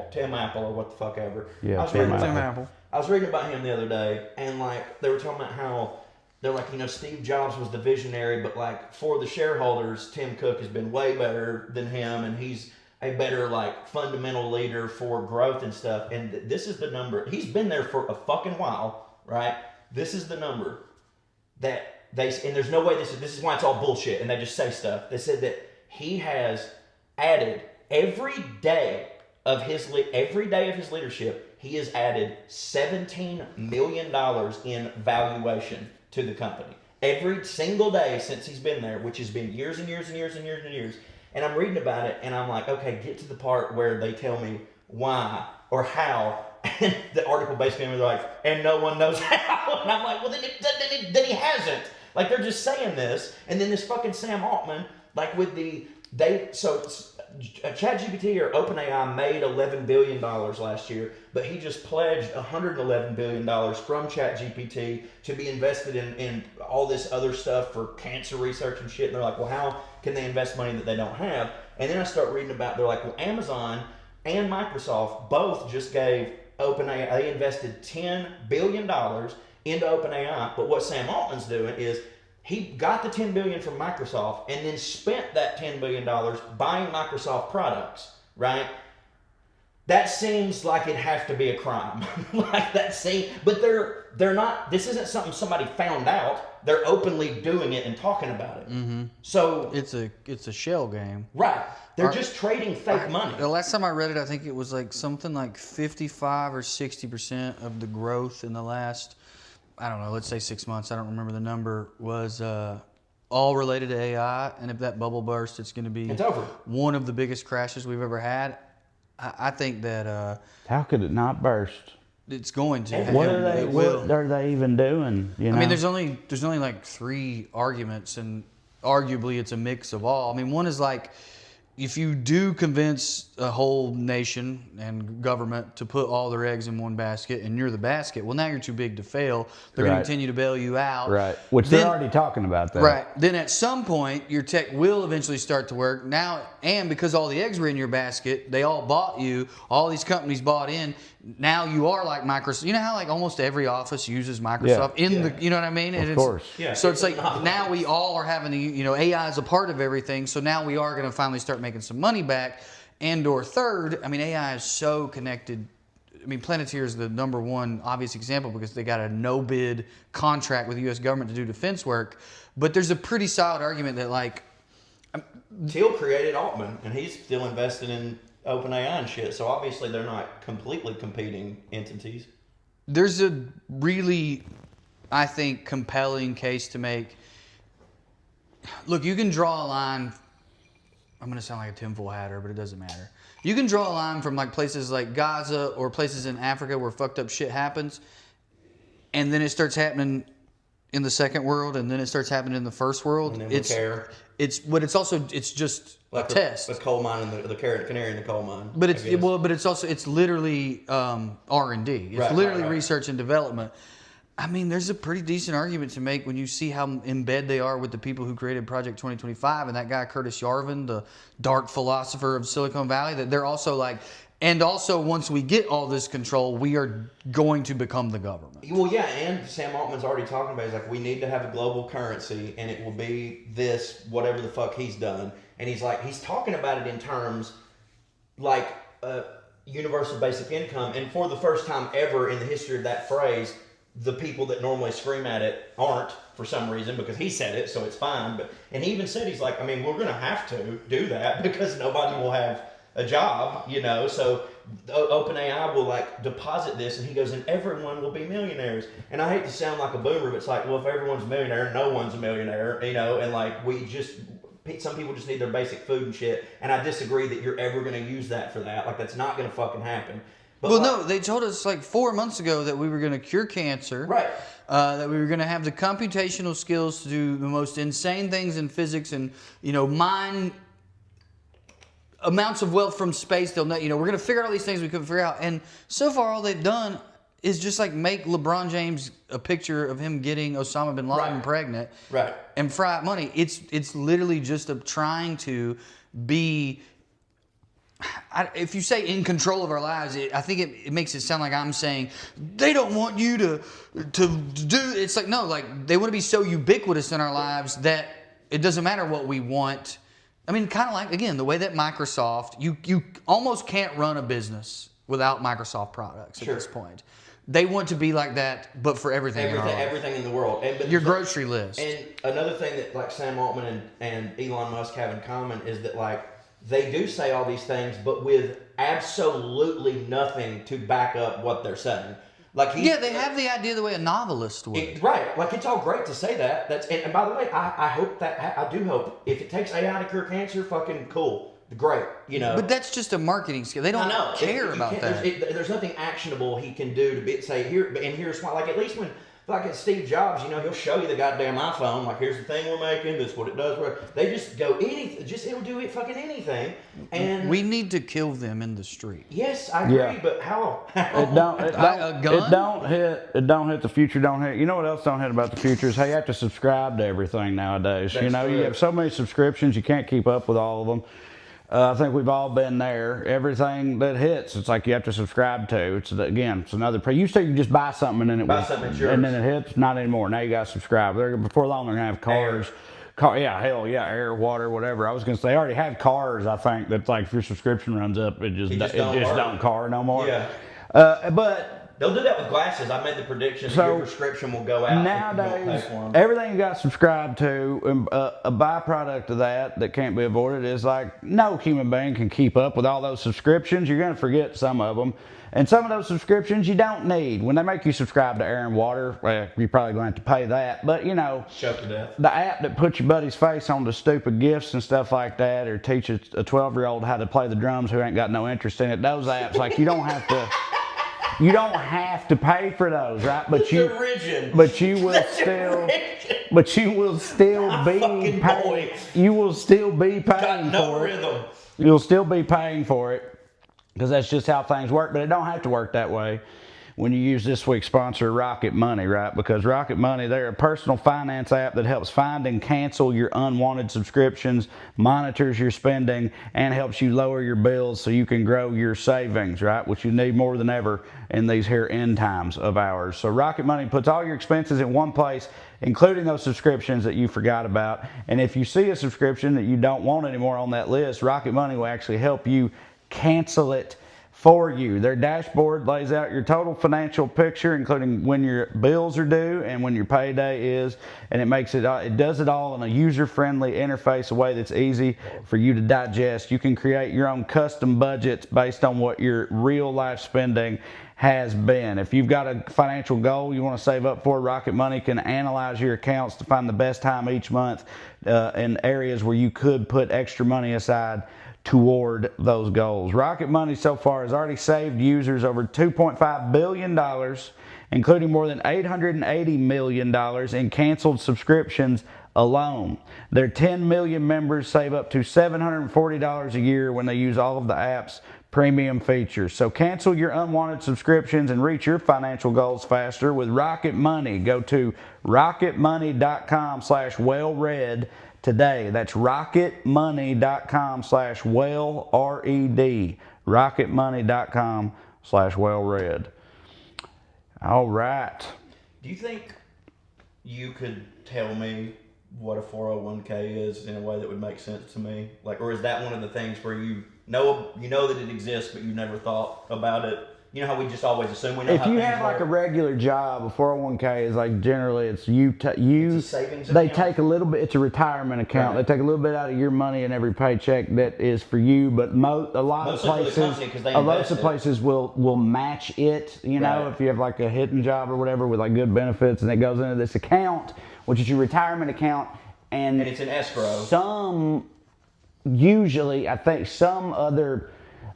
Tim Apple, or what the fuck ever. Yeah, Tim Apple. I was reading about him the other day, and like they were talking about how they're like, Steve Jobs was the visionary, but like for the shareholders, Tim Cook has been way better than him, and he's a better like fundamental leader for growth and stuff. And this is the number. He's been there for a fucking while, right? This is the number that and there's no way this is why it's all bullshit, and they just say stuff. They said that he has added every day of his leadership, he has added $17 million in valuation to the company. Every single day since he's been there, which has been years and years and years and years and years. And I'm reading about it, and I'm like, okay, get to the part where they tell me why or how. And the article basically was like, and no one knows how. And I'm like, well, then he hasn't. Like, they're just saying this. And then this fucking Sam Altman, like with ChatGPT or OpenAI made $11 billion last year, but he just pledged $111 billion from ChatGPT to be invested in all this other stuff for cancer research and shit. And they're like, well, how can they invest money that they don't have? And then I start reading about, they're like, well, Amazon and Microsoft both just gave OpenAI, they invested $10 billion into OpenAI. But what Sam Altman's doing is, he got the $10 billion from Microsoft and then spent that $10 billion buying Microsoft products, right? that seems like it'd have to be a crime. Like that scene, but they're not. This isn't something somebody found out. They're openly doing it and talking about it. Mm-hmm. So it's a shell game. Right. They're just trading fake money. The last time I read it, I think it was like something like 55 or 60% of the growth in the last, I don't know, let's say 6 months. I don't remember the number, was all related to AI. And if that bubble bursts, it's going to be over. One of the biggest crashes we've ever had. I think that how could it not burst? It's going to. What are they even doing? You know? I mean, there's only like 3 arguments, and arguably it's a mix of all. I mean, one is like, if you do convince a whole nation and government to put all their eggs in one basket, and you're the basket, well, now you're too big to fail. They're going to continue to bail you out. Right. Which they're already talking about that. Right. Then at some point, your tech will eventually start to work. Now, and because all the eggs were in your basket, they all bought you. All these companies bought in. Now you are like Microsoft. You know how like almost every office uses Microsoft the, you know what I mean? Of course. Yeah. So it's like now we all are having to, AI is a part of everything. So now we are going to finally start making some money back. And or third, I mean, AI is so connected. I mean, Planeteer is the number one obvious example because they got a no-bid contract with the U.S. government to do defense work. But there's a pretty solid argument that like Thiel created Altman, and he's still invested in OpenAI and shit. So obviously they're not completely competing entities. There's a really, I think, compelling case to make. Look, you can draw a line. I'm going to sound like a tinfoil hatter, but it doesn't matter. You can draw a line from like places like Gaza or places in Africa where fucked up shit happens, and then it starts happening in the second world, and then it starts happening in the first world. And then we care. It's just like a test. The coal mine and the canary in the coal mine. But it's literally R&D. It's literally research and development. I mean, there's a pretty decent argument to make when you see how in bed they are with the people who created Project 2025 and that guy Curtis Yarvin, the dark philosopher of Silicon Valley, that they're also like, and also once we get all this control, we are going to become the government. Well, yeah, and Sam Altman's already talking about it. He's like, we need to have a global currency, and it will be this, whatever the fuck he's done. And he's like, he's talking about it in terms like universal basic income. And for the first time ever in the history of that phrase, the people that normally scream at it aren't for some reason because he said it, so it's fine. And he even said, he's like, I mean, we're going to have to do that because nobody will have a job, so OpenAI will like deposit this, and he goes, and everyone will be millionaires. And I hate to sound like a boomer, but it's like, well, if everyone's a millionaire, no one's a millionaire, and like some people just need their basic food and shit. And I disagree that you're ever going to use that for that. Like, that's not going to fucking happen. But well, no, they told us like 4 months ago that we were going to cure cancer. Right. That we were going to have the computational skills to do the most insane things in physics and, mine amounts of wealth from space. They'll know, we're going to figure out all these things we couldn't figure out. And so far, all they've done is just like make LeBron James a picture of him getting Osama bin Laden pregnant. Right. And fry up money. It's literally just trying to be... if you say in control of our lives, I think it makes it sound like I'm saying they don't want you to do. It's like, no, like they want to be so ubiquitous in our lives that it doesn't matter what we want. I mean, kind of like, again, the way that Microsoft, you almost can't run a business without Microsoft products at this point. They want to be like that, but for everything in the world. But your grocery list. And another thing that like Sam Altman and Elon Musk have in common is that like they do say all these things, but with absolutely nothing to back up what they're saying. Like they have the idea the way a novelist would. Right. Like, it's all great to say that. And by the way, I hope that, I do hope, if it takes AI to cure cancer, fucking cool. Great, But that's just a marketing skill. They don't care about that. There's nothing actionable he can do to say, here's why. Like, at least when, like at Steve Jobs, he'll show you the goddamn iPhone. Like, here's the thing we're making. This is what it does. They just go it'll do it fucking anything. And we need to kill them in the street. Yes, I agree. But how? It don't hit the future. Don't hit. You know what else don't hit about the future is how you have to subscribe to everything nowadays. That's true. You have so many subscriptions, you can't keep up with all of them. I think we've all been there. Everything that hits, it's like you have to subscribe to. It's another. Used to you just buy something and then it hits. Not anymore. Now you got to subscribe. Before long, they're gonna have cars Car, yeah, hell yeah, air, water, whatever. I was gonna say, I already have cars. I think that's like if your subscription runs up, it just don't car no more. Yeah. But They'll do that with glasses. I made the prediction that your prescription will go out nowadays, if you don't pay for them. everything you got subscribed to, a byproduct of that can't be avoided is like no human being can keep up with all those subscriptions. You're going to forget some of them. And some of those subscriptions you don't need. When they make you subscribe to Air and Water, well, you're probably going to have to pay that. But, you know, Shut to death. the app that puts your buddy's face on the stupid gifts and stuff like that, or teaches a 12-year-old how to play the drums who ain't got no interest in it, those apps, like you don't have to... You don't have to pay for those, right? But you will still be paying. You will still be paying for it. You'll still be paying for it because that's just how things work. But it don't have to work that way when you use this week's sponsor, Rocket Money, right? Because Rocket Money, they're a personal finance app that helps find and cancel your unwanted subscriptions, monitors your spending, and helps you lower your bills so you can grow your savings, right? Which you need more than ever in these here end times of ours. So Rocket Money puts all your expenses in one place, including those subscriptions that you forgot about. And if you see a subscription that you don't want anymore on that list, Rocket Money will actually help you cancel it for you. Their dashboard lays out your total financial picture, including when your bills are due and when your payday is, and it does it all in a user-friendly interface, a way that's easy for you to digest. You can create your own custom budgets based on what your real life spending has been. If you've got a financial goal you want to save up for, Rocket Money can analyze your accounts to find the best time each month in areas where you could put extra money aside toward those goals. Rocket Money so far has already saved users over $2.5 billion, including more than $880 million in canceled subscriptions alone. Their 10 million members save up to $740 a year when they use all of the app's premium features. So cancel your unwanted subscriptions and reach your financial goals faster with Rocket Money. Go to rocketmoney.com/wellred today. That's rocketmoney.com/wellred. rocketmoney.com/wellred. All right. Do you think you could tell me what a 401k is in a way that would make sense to me? Like, or is that one of the things where you know that it exists, but you never thought about it? You know how we just always assume we know. If you have like a regular job, a 401k is like generally it's it's a savings they account? take a little bit. It's a retirement account. Right. They take a little bit out of your money in every paycheck that is for you. But a lot of places will match it. You know, Right. if you have like a hidden job or whatever with like good benefits, and it goes into this account, which is your retirement account, and it's an escrow. Usually, I think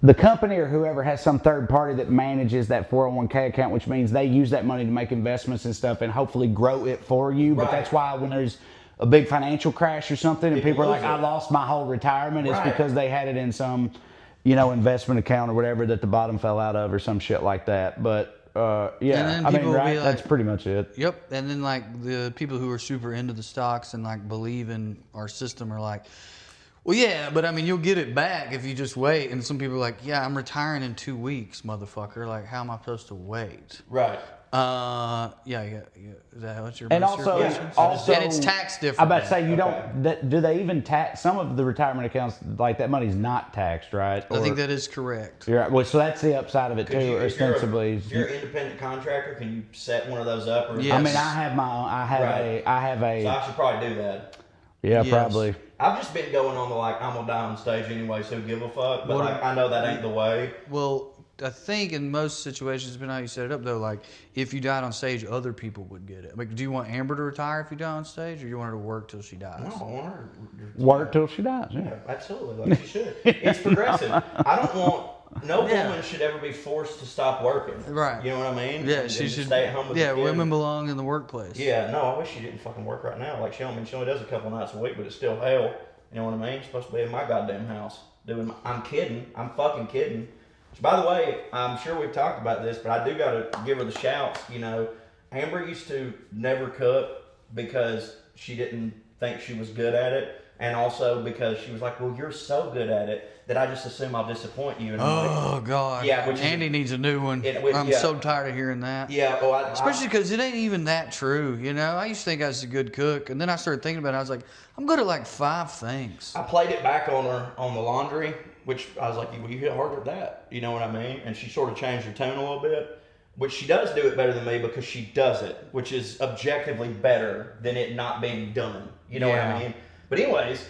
the company or whoever has some third party that manages that 401k account, which means they use that money to make investments and stuff and hopefully grow it for you. But that's why when there's a big financial crash or something and people are like, I lost my whole retirement, it's because they had it in some, investment account or whatever that the bottom fell out of or some shit like that. But yeah, I mean, right? That's pretty much it. Yep. And then like the people who are super into the stocks and like believe in our system are like, well, yeah, but I mean, you'll get it back if you just wait. And some people are like, yeah, I'm retiring in 2 weeks, motherfucker. Like, how am I supposed to wait? Right. Yeah. Is that what your And question? And it's taxed different. I'm about to say, do they even tax some of the retirement accounts? Like that money's not taxed, right? I think that is correct. You're right. Well, so that's the upside of it too, ostensibly. If you're an independent contractor, can you set one of those up? Or Yes. I mean, I have my own. I have a. So I should probably do that. Yeah, Yes. probably. I've just been going on the I'm gonna die on stage anyway, so give a fuck. But I know that ain't the way. Well, I think in most situations, depending on how you set it up, though, like if you died on stage, other people would get it. Like, do you want Amber to retire if you die on stage, or do you want her to work till she dies? No, I want her to Work till she dies. Yeah. absolutely, like she should. It's progressive. I don't want. No woman should ever be forced to stop working. Right. You know what I mean? Yeah, and she should stay at home with the kid. women belong in the workplace. Yeah, no, I wish she didn't fucking work right now. Like she only does a couple nights a week, but it's still hell. You know what I mean? She's supposed to be in my goddamn house I'm kidding. I'm fucking kidding. Which, by the way, I'm sure we've talked about this, but I do gotta give her the shouts. Amber used to never cook because she didn't think she was good at it. and also because she was like, well, you're so good at it that I just assume I'll disappoint you. And I'm like, God. Yeah, which Andy needs a new one. I'm yeah. so tired of hearing that. Yeah, well, Especially because it ain't even that true, you know? I used to think I was a good cook, and then I started thinking about it. I was like, I'm good at like 5 things. I played it back on her on the laundry, which I was like, well, you hit hard at that. You know what I mean? And she sort of changed her tone a little bit. Which she does do it better than me because she does it, which is objectively better than it not being done. You know what I mean? But anyways,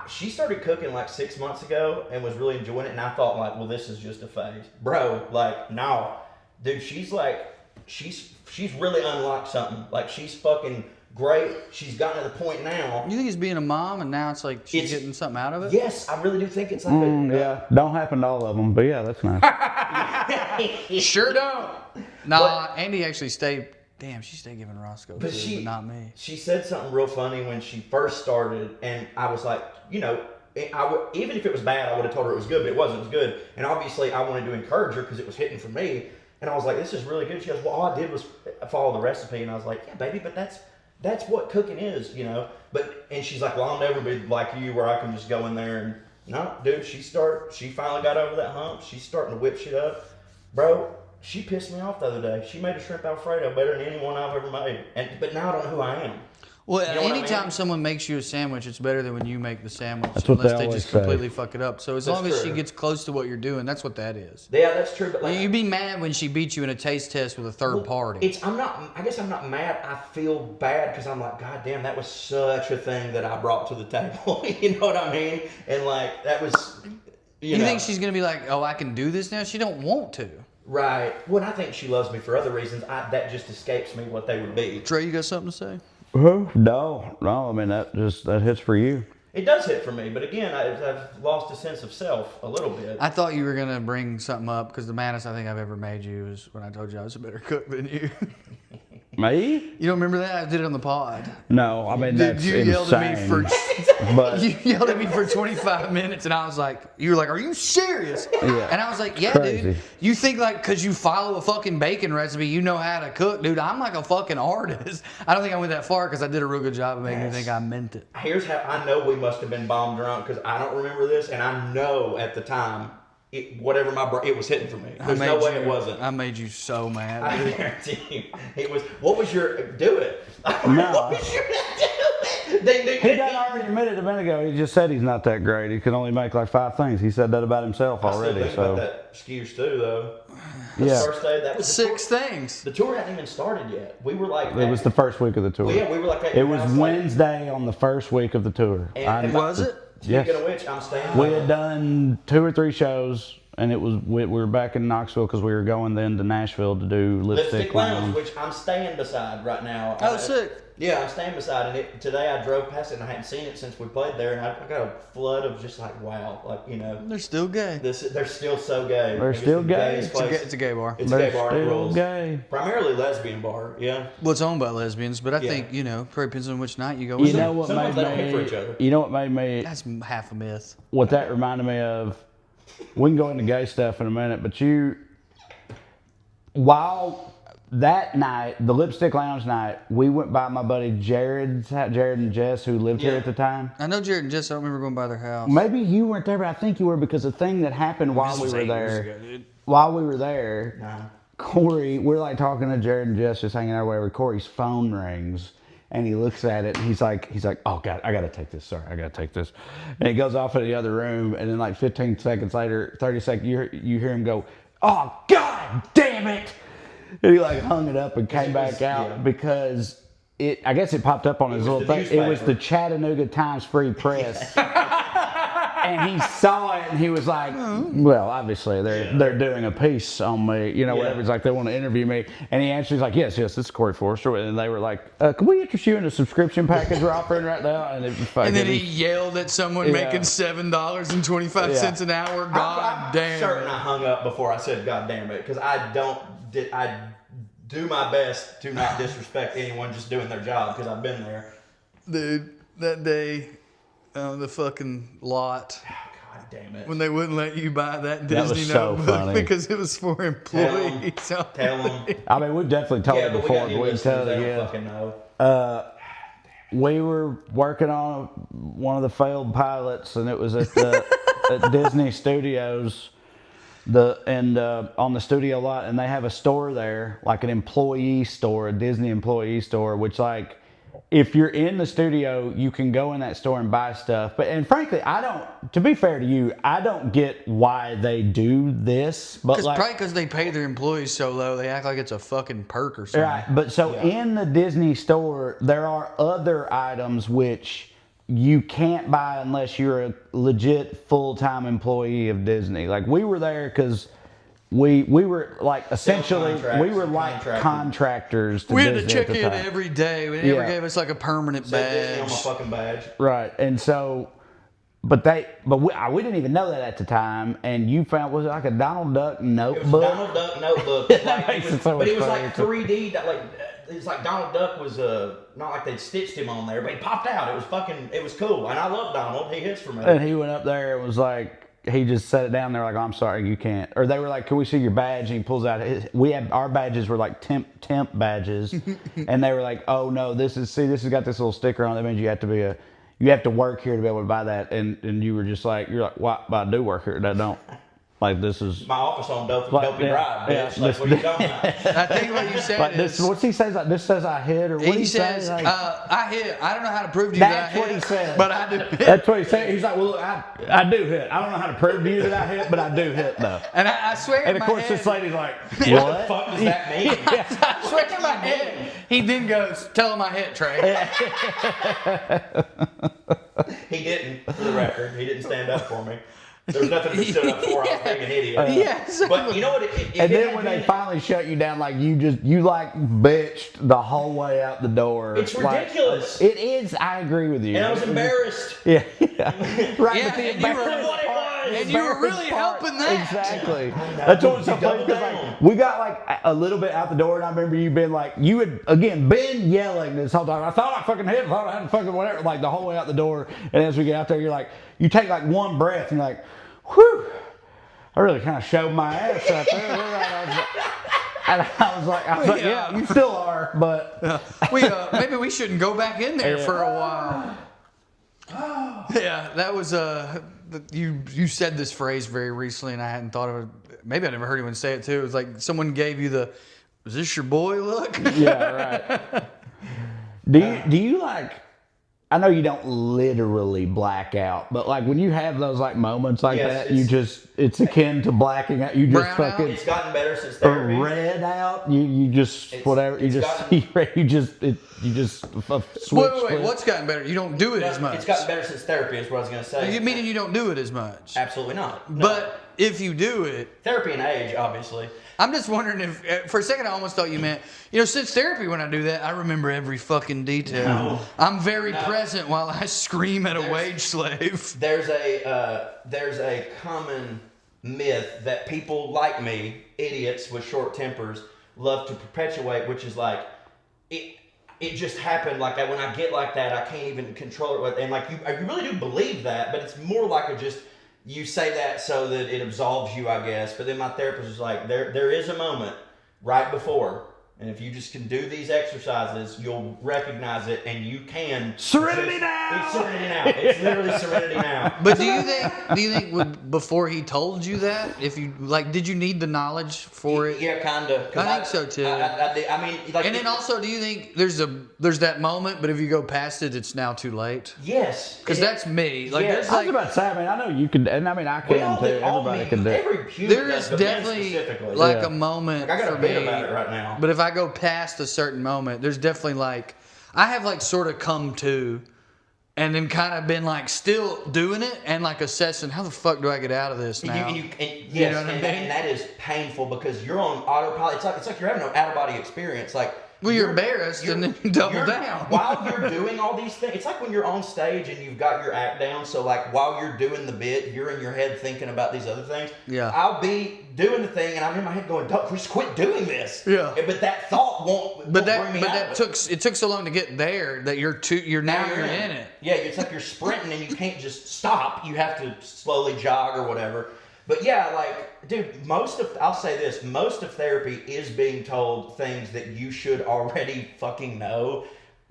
she started cooking like 6 months ago and was really enjoying it. And I thought like, well, this is just a phase. Bro, like, no. Dude, she's really unlocked something. Like, she's fucking great. She's gotten to the point now. You think it's being a mom and now it's like she's getting something out of it? Yes, I really do think it's like yeah, don't happen to all of them, but yeah, that's nice. Sure don't. Nah, Andy actually stayed. Damn, she stayed giving Roscoe food, but not me. She said something real funny when she first started, and I was like, you know, even if it was bad, I would have told her it was good, but it wasn't. It was good, and obviously I wanted to encourage her because it was hitting for me, and I was like, this is really good. She goes, well, all I did was follow the recipe, and I was like, yeah, baby, but that's what cooking is, you know. And she's like, well, I'll never be like you where I can just go in there and no, dude. She finally got over that hump. She's starting to whip shit up, bro. She pissed me off the other day. She made a shrimp Alfredo better than anyone I've ever made. But now I don't know who I am. Well, you know anytime someone makes you a sandwich, it's better than when you make the sandwich. That's what unless they they just always say. completely fuck it up. So as long as she true. gets close to what you're doing, that's what that is. Yeah, that's true. But like, You'd be mad when she beats you in a taste test with a third party. I guess I'm not mad. I feel bad because I'm like, God damn, that was such a thing that I brought to the table. You know what I mean? And like, that was, you think she's going to be like, oh, I can do this now? She don't want to. Right. Well, I think she loves me for other reasons. That just escapes me what they would be. Trey, you got something to say? No. I mean that hits for you. It does hit for me, but again, I've lost a sense of self a little bit. I thought you were going to bring something up because the maddest I think I've ever made you was when I told you I was a better cook than you. Me? You don't remember that? I did it on the pod. No, I mean that's you insane. yelled at me for but you yelled at me for 25 minutes, and I was like, you were like, are you serious? Yeah. And I was like, yeah, Crazy. dude. You think like because you follow a fucking bacon recipe, you know how to cook, dude? I'm like a fucking artist. I don't think I went that far because I did a real good job of making you think I meant it. Here's how I know we must have been bomb drunk because I don't remember this, and I know at the time, it was hitting for me. There's no way it wasn't. I made you so mad. I guarantee you, it was. What was your do it? No. What was your do it? he done already admitted a minute ago. He just said he's not that great. He can only make like 5 things. He said that about himself already. I still think about that skewer stew though. The Yeah. first day, that was the 6 tour. things. The tour hadn't even started yet. We were like. It was the first week of the tour. Well, yeah, we were like. It was Wednesday on the first week of the tour. And Was it? Yes. Speaking of which, I'm staying. We had done 2 or 3 shows, and we were back in Knoxville because we were going then to Nashville to do Lipstick Lounge. which I'm staying beside right now. Oh, sick. Yeah, I'm staying beside it. Today I drove past it and I hadn't seen it since we played there, and I got a flood of just like, wow, like, you know. They're still gay. They're still so gay. They're still gay. It's a gay bar. It's a gay bar. It Still rules. gay. Primarily lesbian bar, yeah. Well, it's owned by lesbians, but I think, you know, probably depends on which night you go. You know what Sometimes made they don't hit for each other. me? You know what made me? That's half a myth. What that reminded me of? We can go into gay stuff in a minute, but while that night, the Lipstick Lounge night, we went by my buddy Jared and Jess, who lived here at the time. I know Jared and Jess. I don't remember going by their house. Maybe you weren't there, but I think you were because the thing that happened while we were there. While we were there, Corey, we're like talking to Jared and Jess, just hanging out or whatever. Corey's phone rings. And he looks at it and he's like, oh God, I gotta take this. Sorry, I gotta take this. And he goes off in the other room, and then like 15 seconds later, 30 seconds, you hear him go, oh God damn it! And he like hung it up and came back out because I guess it popped up on his little thing. It was the Chattanooga Times Free Press. And he saw it and he was like, well, obviously they're doing a piece on me, you know, whatever. It's like they want to interview me. And he answered, he's like, yes, this is Corey Forrester. And they were like, can we interest you in a subscription package we're offering right now? And then he yelled at someone making $7.25 an hour. God damn. I'm certain I hung up before I said God damn it, because I do my best to not disrespect anyone just doing their job because I've been there. Dude, that day, the fucking lot. God damn it. When they wouldn't let you buy that That was Disney so notebook funny. because it was for employees. Tell them. I mean, we've definitely told it But before, we but we can tell it again. fucking know. we were working on one of the failed pilots, and it was at the at Disney Studios, on the studio lot, and they have a store there, like an employee store, a Disney employee store, which like, if you're in the studio, you can go in that store and buy stuff. And frankly, to be fair to you, I don't get why they do this. But probably because they pay their employees so low, they act like it's a fucking perk or something. Right, but in the Disney store, there are other items which you can't buy unless you're a legit full-time employee of Disney. Like, we were there because we were like, essentially, we were like contractors to We had Disney to check at the in time. every day. They never gave us like a permanent Disney on my badge. fucking badge. Right, and so, but we didn't even know that at the time. And you found, was it like a Donald Duck notebook? It was Donald Duck notebook. That makes it so but it was much like funnier. 3D. It's like Donald Duck was not like they'd stitched him on there, but he popped out. It was cool, and I love Donald. He hits for me. And he went up there and was like, he just set it down there like, oh, I'm sorry, you can't. Or they were like, can we see your badge? And he pulls out our badges were like temp badges. And they were like, oh no, this has got this little sticker on it. That means you have to work here to be able to buy that. And you were just like, you're like, what? But I do work here. That don't. Like, this is My office on Dopey Like, Drive, yeah, bitch. Like, what are you talking about? I think what you said like is... this. What's he say? Like, this says I hit, or what He he says, say? Like, I hit. I don't know how to prove to you that That's I what hit, he said. but I do hit. that's what he said. He's like, well, look, I do hit. I don't know how to prove to you that I hit, but I do hit though. And I swear And in of my course, head, this lady's like, What the what? fuck does that mean? I swear in my head, he then goes, tell him I hit, Trey. He didn't, for the record. He didn't stand up for me. There was nothing to be stood up for. I was being an idiot. Yes. But you know what? And then when they finally shut you down, like you bitched the whole way out the door. It's Like, ridiculous. it is. I agree with you. And I was embarrassed. Yeah. Right. Yeah, but the and you were- embarrassing what it part- was. And you were embarrassing really part- helping that. Exactly. know. That's what was so You funny doubled because down. like we got like a little bit out the door, and I remember you being like, you had again been yelling this whole time. I thought I fucking hit. I thought I had fucking whatever. Like the whole way out the door, and as we get out there, you're like, you take like one breath, and you're like, whew. I really kind of showed my ass out there. And I was like, yeah, you still are, but Maybe we shouldn't go back in there Yeah. for a while. Yeah, that was you said this phrase very recently, and I hadn't thought of it. Maybe I never heard anyone say it too. It was like someone gave you the, "Was this your boy?" look. yeah, right. Do you like? I know you don't literally black out, but like when you have those like moments like Yes, that, it's akin to blacking out. You just Brown out? fucking It's gotten better since or therapy. red out. You just It's- whatever. it's You just switch. Wait, flip. what's gotten better? You don't do it as much. It's gotten better since therapy, is what I was going to say. You meaning you don't do it as much? Absolutely not. No. But if you do it, Therapy and age, obviously. I'm just wondering if, for a second, I almost thought you meant, since therapy, when I do that, I remember every fucking detail. No. I'm very present while I scream at a wage slave. There's a common myth that people like me, idiots with short tempers, love to perpetuate, which is like, it just happened. Like when I get like that, I can't even control it. And like you really do believe that, but it's more like you say that so that it absolves you, I guess. But then my therapist was like, there is a moment right before, and if you just can do these exercises, you'll recognize it, and you can. Serenity now! It's serenity now. It's literally serenity now. But do you think before he told you that, if you did you need the knowledge for it? Yeah, kind of. I think so too. I mean, like. And then also, do you think there's that moment, but if you go past it, it's now too late? Yes. Because that's me. Like Yeah, there's I was like about to say. I mean, I know you can, and I mean, I We can all too. do. Everybody can do. it. Every human there does, is but men definitely specifically. like Yeah. a moment Like, I got for a bit me. about it right now. But if I go past a certain moment, there's definitely like I have like sort of come to, and then kind of been like still doing it and like assessing how the fuck do I get out of this now? Yes, know what I mean? and that is painful because you're on autopilot. It's like you're having an out of body experience. Like Well, you're embarrassed and then you double down. While you're doing all these things, it's like when you're on stage and you've got your act down. So like while you're doing the bit, you're in your head thinking about these other things. Yeah. I'll be doing the thing and I'm in my head going, "Duck, just quit doing this." Yeah. But that thought won't But bring me out that of it. took so long to get there that you're now you're in it. Yeah, it's like you're sprinting and you can't just stop. You have to slowly jog or whatever. But yeah, like, dude, I'll say this, most of therapy is being told things that you should already fucking know.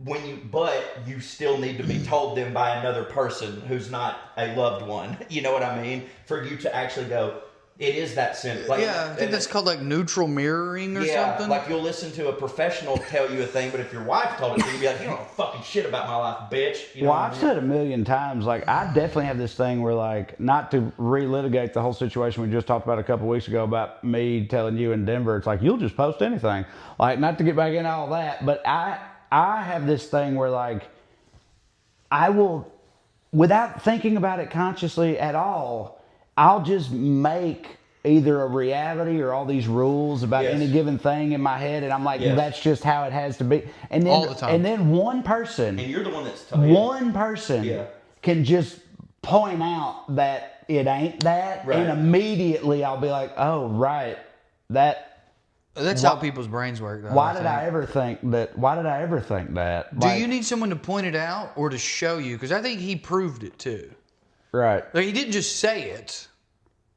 but you still need to be told them by another person who's not a loved one. You know what I mean? For you to actually go, it is that simple. Like, I think that's called like neutral mirroring or something. Like you'll listen to a professional tell you a thing, but if your wife told it to you, you'd be like, you don't know fucking shit about my life, bitch. You know I've said a million times, like, I definitely have this thing where, like, not to relitigate the whole situation we just talked about a couple weeks ago about me telling you in Denver, it's like, you'll just post anything. Like, not to get back into all that, but I have this thing where, like, I will, without thinking about it consciously at all, I'll just make either a reality or all these rules about any given thing in my head, and I'm like, that's just how it has to be. And then, all the time. And then one person, and you're the one that's one person can just point out that it ain't that, and immediately I'll be like, oh, right, that's how people's brains work, though. Why did I ever think that? Do you need someone to point it out or to show you? Because I think he proved it too. Right. Like, he didn't just say it.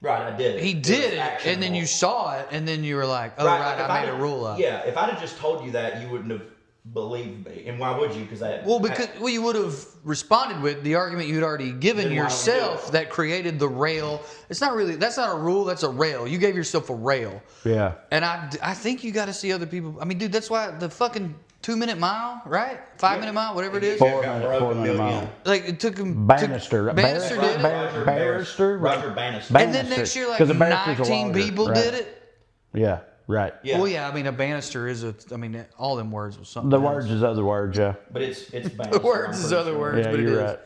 Right, I did it. He did it, and then you saw it, and then you were like, oh, right, I made a rule up. Yeah, if I'd have just told you that, you wouldn't have believed me. And why would you? Because you would have responded with the argument you'd already given yourself that created the rail. It's not really, that's not a rule, that's a rail. You gave yourself a rail. Yeah. And I think you got to see other people. I mean, dude, that's why the fucking 2-minute mile, right? 5-minute mile, whatever it is. 4-minute mile. Like, it took him. Bannister did it. Roger Bannister. And then next year, like 19 people did it. Yeah, right. Yeah. Well, yeah, I mean, a banister is all them words was something. The else. words is other words, yeah. But it's Bannister. The words is other words, Yeah, but it you're is. right.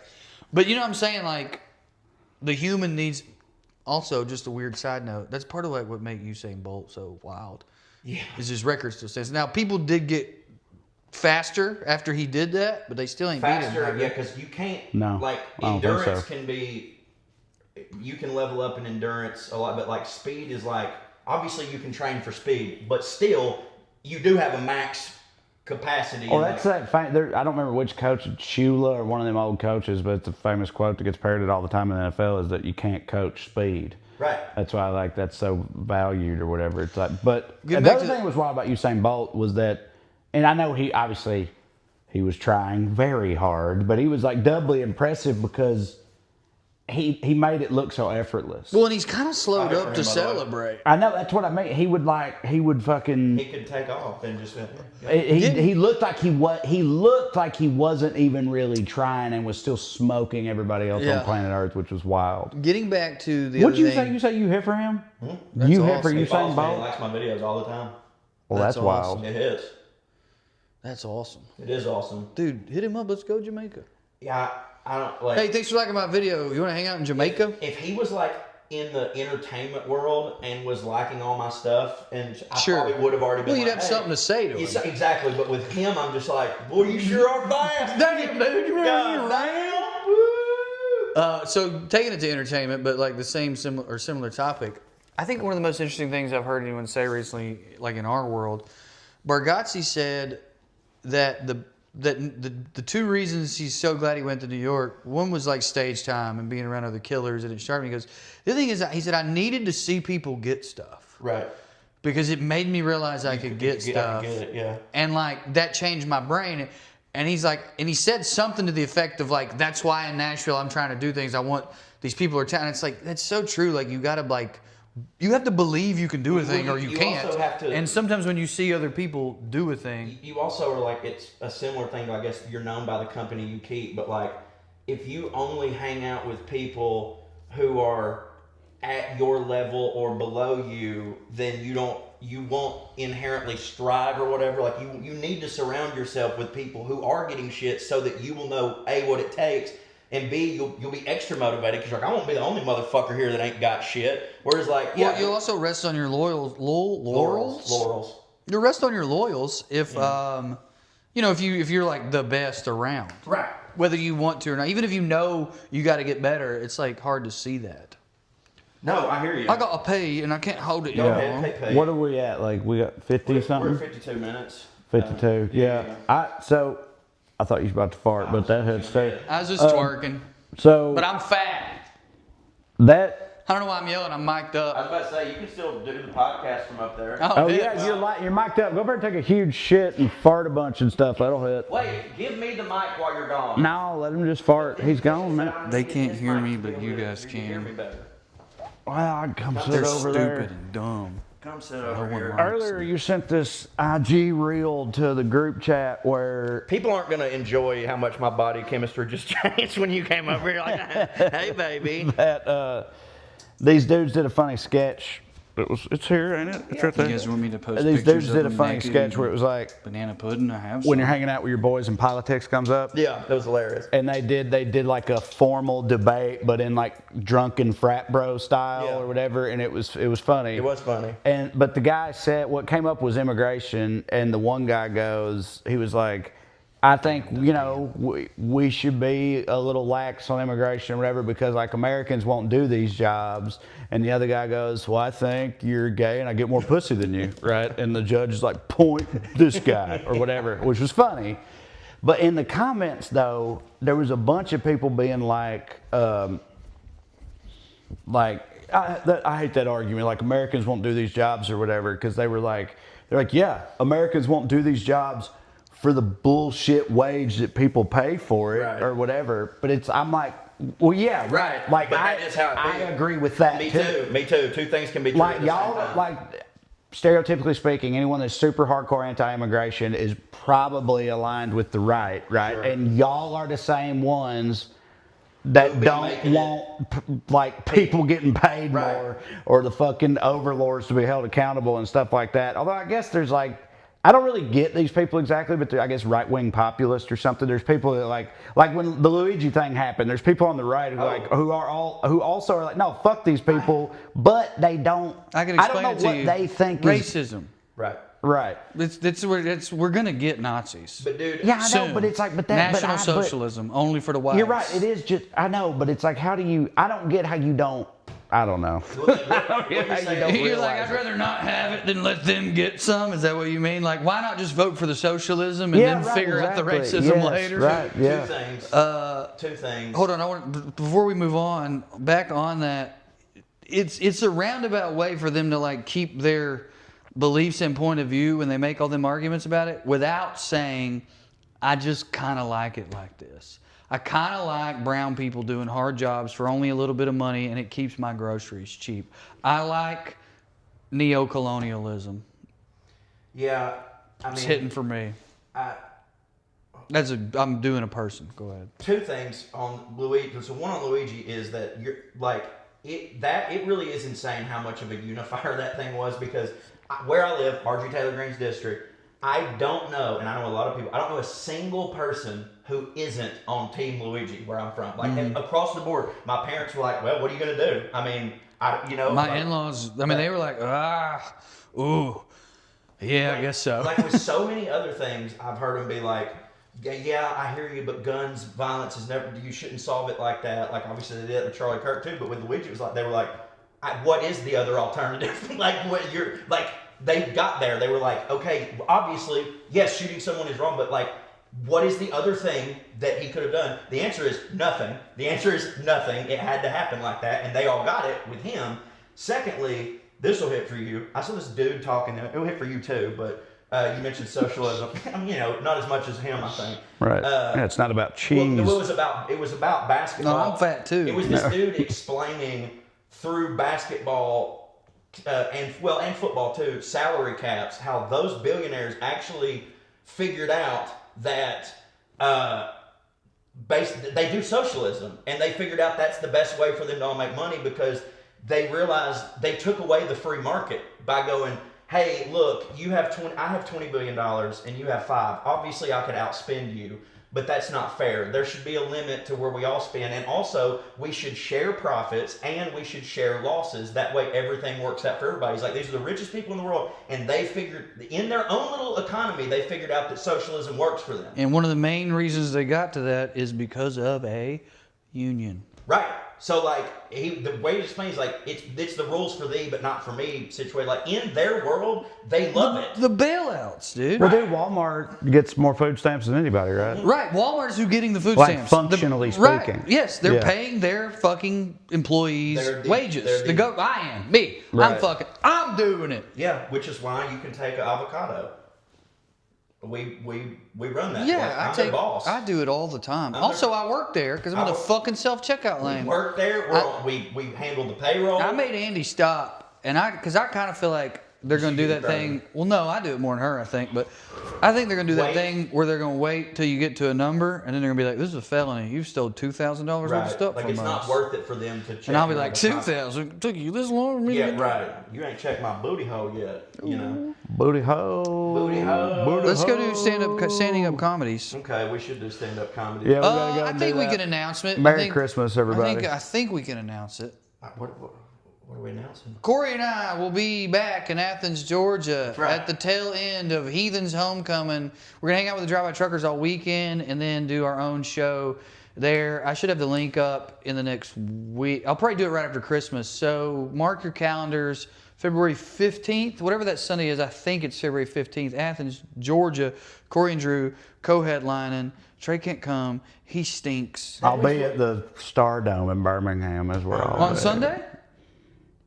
But you know what I'm saying? Like, the human needs. Also, just a weird side note. That's part of like what make Usain Bolt so wild. Yeah. Is his record still stands. Now, people did get faster after he did that, but they still ain't beat him. Faster, yeah, because you can't. No, like I don't think endurance so. can be. You can level up in endurance a lot, but like speed is like obviously you can train for speed, but still you do have a max capacity. Oh, that's that. I don't remember which coach, Shula or one of them old coaches, but it's a famous quote that gets parroted all the time in the NFL: is that you can't coach speed. Right. That's why that's so valued or whatever. It's like, but the back other to thing that was wild about Usain Bolt was that, and I know he was trying very hard, but he was like doubly impressive because he made it look so effortless. Well, and he's kind of slowed up to celebrate. I know, that's what I mean. He would fucking. He could take off and just. He looked like he wasn't even really trying and was still smoking everybody else on planet Earth, which was wild. Getting back to the What'd other you thing, say? You say you hit for him? That's You hit for awesome. Usain He Bolt? likes my videos all the time. Well, that's wild. It is. That's awesome. It is awesome. Dude, hit him up. Let's go Jamaica. Yeah, I don't like. Hey, thanks for liking my video. You want to hang out in Jamaica? If he was like in the entertainment world and was liking all my stuff, and I probably would have already been. Well, you'd like, have hey. something to say to him. Exactly, but with him, I'm just like, boy, you sure are fast. Damn, dude, you're God damn. So taking it to entertainment, but like the similar topic. I think one of the most interesting things I've heard anyone say recently, like in our world, Bargatze said that the two reasons he's so glad he went to New York, one was like stage time and being around other killers, and it started me. He goes, the other thing is, he said, I needed to see people get stuff. Right. Because it made me realize I could get stuff. Yeah. And like that changed my brain. And he's like, and he said something to the effect of like, that's why in Nashville I'm trying to do things. I want these people are telling. It's like, that's so true. Like you gotta like, you have to believe you can do a thing or you can't. Also have to, and sometimes when you see other people do a thing, you also are like, it's a similar thing. I guess you're known by the company you keep, but like, if you only hang out with people who are at your level or below you, then you won't inherently strive or whatever. Like you need to surround yourself with people who are getting shit so that you will know A, what it takes, and B, you'll be extra motivated because you're like, I won't be the only motherfucker here that ain't got shit. Whereas like, yeah, well, you'll also rest on your laurels. You'll rest on your loyals if if you're like the best around, right? Whether you want to or not, even if you know you got to get better, it's like hard to see that. No, I hear you. I gotta pay and I can't hold it. Go ahead, pay. What are we at? Like we got 50 something? We're 52 minutes. 52. Yeah. I thought you was about to fart, but that had stayed. I was just twerking. So, but I'm fat. That I don't know why I'm yelling. I'm mic'd I up. was about to say, you can still do the podcast from up there. Oh hit. yeah, you're mic'd up. Go over and take a huge shit and fart a bunch and stuff. That'll hit. Wait, give me the mic while you're gone. No, let him just fart. He's gone, man. They can't hear me, but you guys You can hear me can. better. Well, I'd come sit They're over stupid there. and dumb. Come sit over here. Earlier, you sent this IG reel to the group chat where People aren't going to enjoy how much my body chemistry just changed when you came over here like, hey, baby. that these dudes did a funny sketch. It's here, ain't it? It's right You there. guys want me to post These pictures dudes of did a them funny naked sketch where it was like banana pudding? I have when some. you're hanging out with your boys and politics comes up. Yeah, that was hilarious. And they did like a formal debate, but in like drunken frat bro style Yeah. or whatever, and it was funny. It was funny. But the guy said what came up was immigration, and the one guy he was like, I think we should be a little lax on immigration or whatever because like Americans won't do these jobs, and the other guy goes, well, I think you're gay and I get more pussy than you, right? And the judge is like, point this guy or whatever, which was funny. But in the comments though, there was a bunch of people being like I hate that argument. Like Americans won't do these jobs or whatever because they're like, yeah, Americans won't do these jobs for the bullshit wage that people pay for it Right. or whatever. But I'm like, well, yeah, right. Like But that is how it I is. agree with that Me too. Me too. Two things can be true. Like at the same y'all, time. like stereotypically speaking, anyone that's super hardcore anti-immigration is probably aligned with the right? Sure. And y'all are the same ones that Who've been don't making it. want like people getting paid Right. more or the fucking overlords to be held accountable and stuff like that. Although I guess there's like, I don't really get these people exactly, but they're, I guess, right-wing populists or something. There's people that like when the Luigi thing happened, there's people on the right who also are like, no, fuck these people, but they don't. I can explain don't it know to what you. they think Racism. Right. right. We're gonna get Nazis. But dude, Yeah, I know, Soon. but it's like, but that National but socialism only for the whites. You're right. It is just I know, but it's like, how do you? I don't get how you don't. I don't know. what you're saying, You're like, I'd rather not have it than let them get some. Is that what you mean? Like, why not just vote for the socialism and then figure out the racism yes, later? Right. Yeah. Two things. Hold on, before we move on, back on that, it's a roundabout way for them to like keep their beliefs and point of view when they make all them arguments about it without saying, I just kind of like it like this. I kind of like brown people doing hard jobs for only a little bit of money and it keeps my groceries cheap. I like neo-colonialism. Yeah, I mean, It's hitting for me. I'm doing a person. Go ahead. Two things on Luigi. So one on Luigi is that you're like it really is insane how much of a unifier that thing was because where I live, Marjorie Taylor Greene's district, I don't know, and I know a lot of people, I don't know a single person who isn't on Team Luigi where I'm from. Like across the board, my parents were like, well, what are you going to do? I mean, My in-laws, I mean, they were like, ooh, yeah, I guess so. Like with so many other things, I've heard them be like, yeah, I hear you, but guns, violence is never, you shouldn't solve it like that. Like obviously they did it with Charlie Kirk too, but with Luigi, it was like, they were like, what is the other alternative? Like what you're, like they got there, they were like, okay, obviously, yes, shooting someone is wrong, but like, what is the other thing that he could have done? The answer is nothing. The answer is nothing. It had to happen like that, and they all got it with him. Secondly, this will hit for you. I saw this dude talking. It will hit for you too, but you mentioned socialism. Not as much as him, I think. Right. Yeah, it's not about cheese. Well, it was about basketball. No, I'm fat too. It was this dude explaining through basketball and football too, salary caps, how those billionaires actually figured out that they do socialism, and they figured out that's the best way for them to all make money because they realized they took away the free market by going, hey, look, I have $20 billion and you have $5 billion. Obviously, I could outspend you, but that's not fair. There should be a limit to where we all spend, and also we should share profits and we should share losses. That way, everything works out for everybody. It's like these are the richest people in the world, and they figured in their own little economy, they figured out that socialism works for them. And one of the main reasons they got to that is because of a union. Right. So like the way he explains, like it's the rules for thee, but not for me situation. Like in their world, they love it. The bailouts, dude. Well, dude, Walmart gets more food stamps than anybody, right? Right, Walmart's who getting the food Like, stamps. functionally Right, speaking. yes, they're Yeah. paying their fucking employees wages. I am me. Right. I'm doing it. Yeah, which is why you can take an avocado. We run that. Yeah, Like, I'm their boss. I do it all the time. I'm Also, their- I work there because I'm in the fucking self checkout We lane. work there. We handle the payroll. I made Andy stop, and because I kind of feel like they're going to do that thing. Well, no, I do it more than her, I think. But I think they're going to do that thing where they're going to wait till you get to a number, and then they're going to be like, "This is a felony. You've stole $2,000 worth of stuff like from it's us." not worth it for them to check. And I'll be your like, avocado. 2,000 took you this long for me to Yeah, get right. You ain't checked my booty hole yet. You know. Booty hole. Booty hole. Booty Let's go do hole. standing up comedies. Okay, we should do stand up comedy. Yeah, we gotta go I do think we that. can announce it. Merry Christmas, everybody. I think we can announce it. What are we announcing? Corey and I will be back in Athens, Georgia right. at the tail end of Heathen's Homecoming. We're going to hang out with the Drive-By Truckers all weekend and then do our own show there. I should have the link up in the next week. I'll probably do it right after Christmas. So mark your calendars. February 15th, whatever that Sunday is, I think it's February 15th, Athens, Georgia. Corey and Drew co-headlining. Trey can't come. He stinks. I'll be at the Star Dome in Birmingham as well. On Sunday?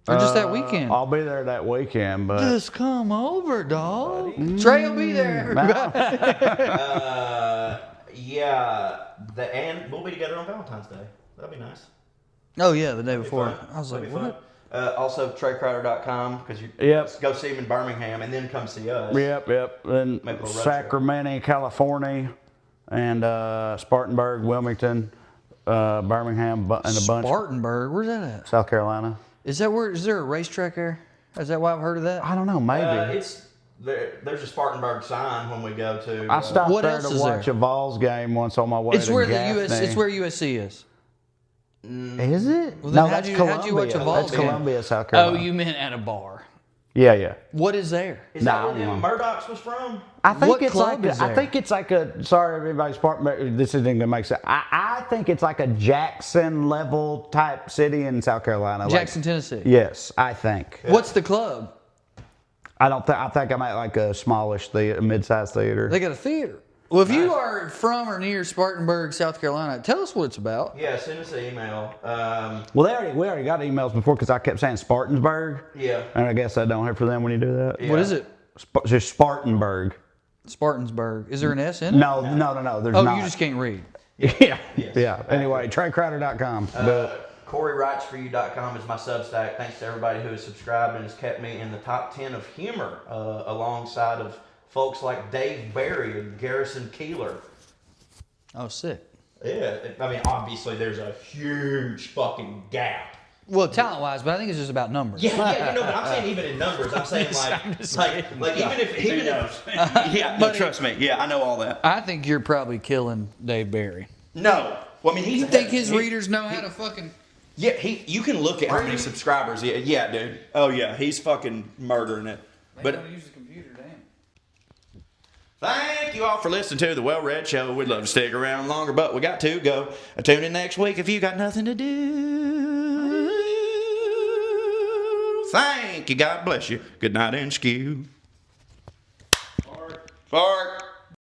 Or just that weekend? I'll be there that weekend, but Just come over, dog. Trey will be there. Yeah, and we'll be together on Valentine's Day. That'd be nice. Oh, yeah, the day before. Fun. I was That'd like, be what? fun. Also, TreyCrowder.com because you go see him in Birmingham and then come see us. Yep. Then Make a little road Sacramento, California, and Spartanburg, Wilmington, Birmingham, and a bunch. Spartanburg? Where's that at? South Carolina. Is there a racetrack there? Is that why I've heard of that? I don't know, maybe. It's there's a Spartanburg sign when we go to. I stopped What there else to is watch there? a Vols game once on my way It's to where Gaffney. it's where USC is. Is it? Well, then no, how'd that's you Columbia. watch a Vols That's game? Columbia, South Oh, Carolina. you meant at a bar. Yeah. What is there? Is that Nah, where them Murdochs was from? I think What it's club like is I there? think it's like a sorry everybody's part. This isn't gonna make sense. I think it's like a Jackson level type city in South Carolina. Jackson, Tennessee. Yes, I think. What's the club? I think I'm at like a smallish theater, mid-sized theater. They got a theater. Well, if you are from or near Spartanburg, South Carolina, tell us what it's about. Yeah, send us an email. Well, we already got emails before because I kept saying Spartansburg. Yeah. And I guess I don't hear for them when you do that. Yeah. What is it? Just Spartanburg. Spartansburg. Is there an S in it? No. There's Oh, not. you just can't read. Yeah. Yeah. Anyway, TreyCrowder.com. CoreyWritesForYou.com is my Substack. Thanks to everybody who has subscribed and has kept me in the top 10 of humor alongside of folks like Dave Barry and Garrison Keeler. Oh, sick. Yeah, I mean, obviously there's a huge fucking gap. Well, talent-wise, but I think it's just about numbers. Yeah, but I'm saying even in numbers, I'm saying like even if yeah, no, trust me, yeah, I know all that. I think you're probably killing Dave Barry. No, well, I mean, You think his readers know how to fucking... Yeah, you can look at how many subscribers. Yeah, dude. Oh yeah, he's fucking murdering it. But use the computer, damn. thank you all for listening to the Wellred Show. We'd love to stick around longer, but we got to go. Tune in next week if you got nothing to do. Thank you. God bless you. Good night and skew. Fart.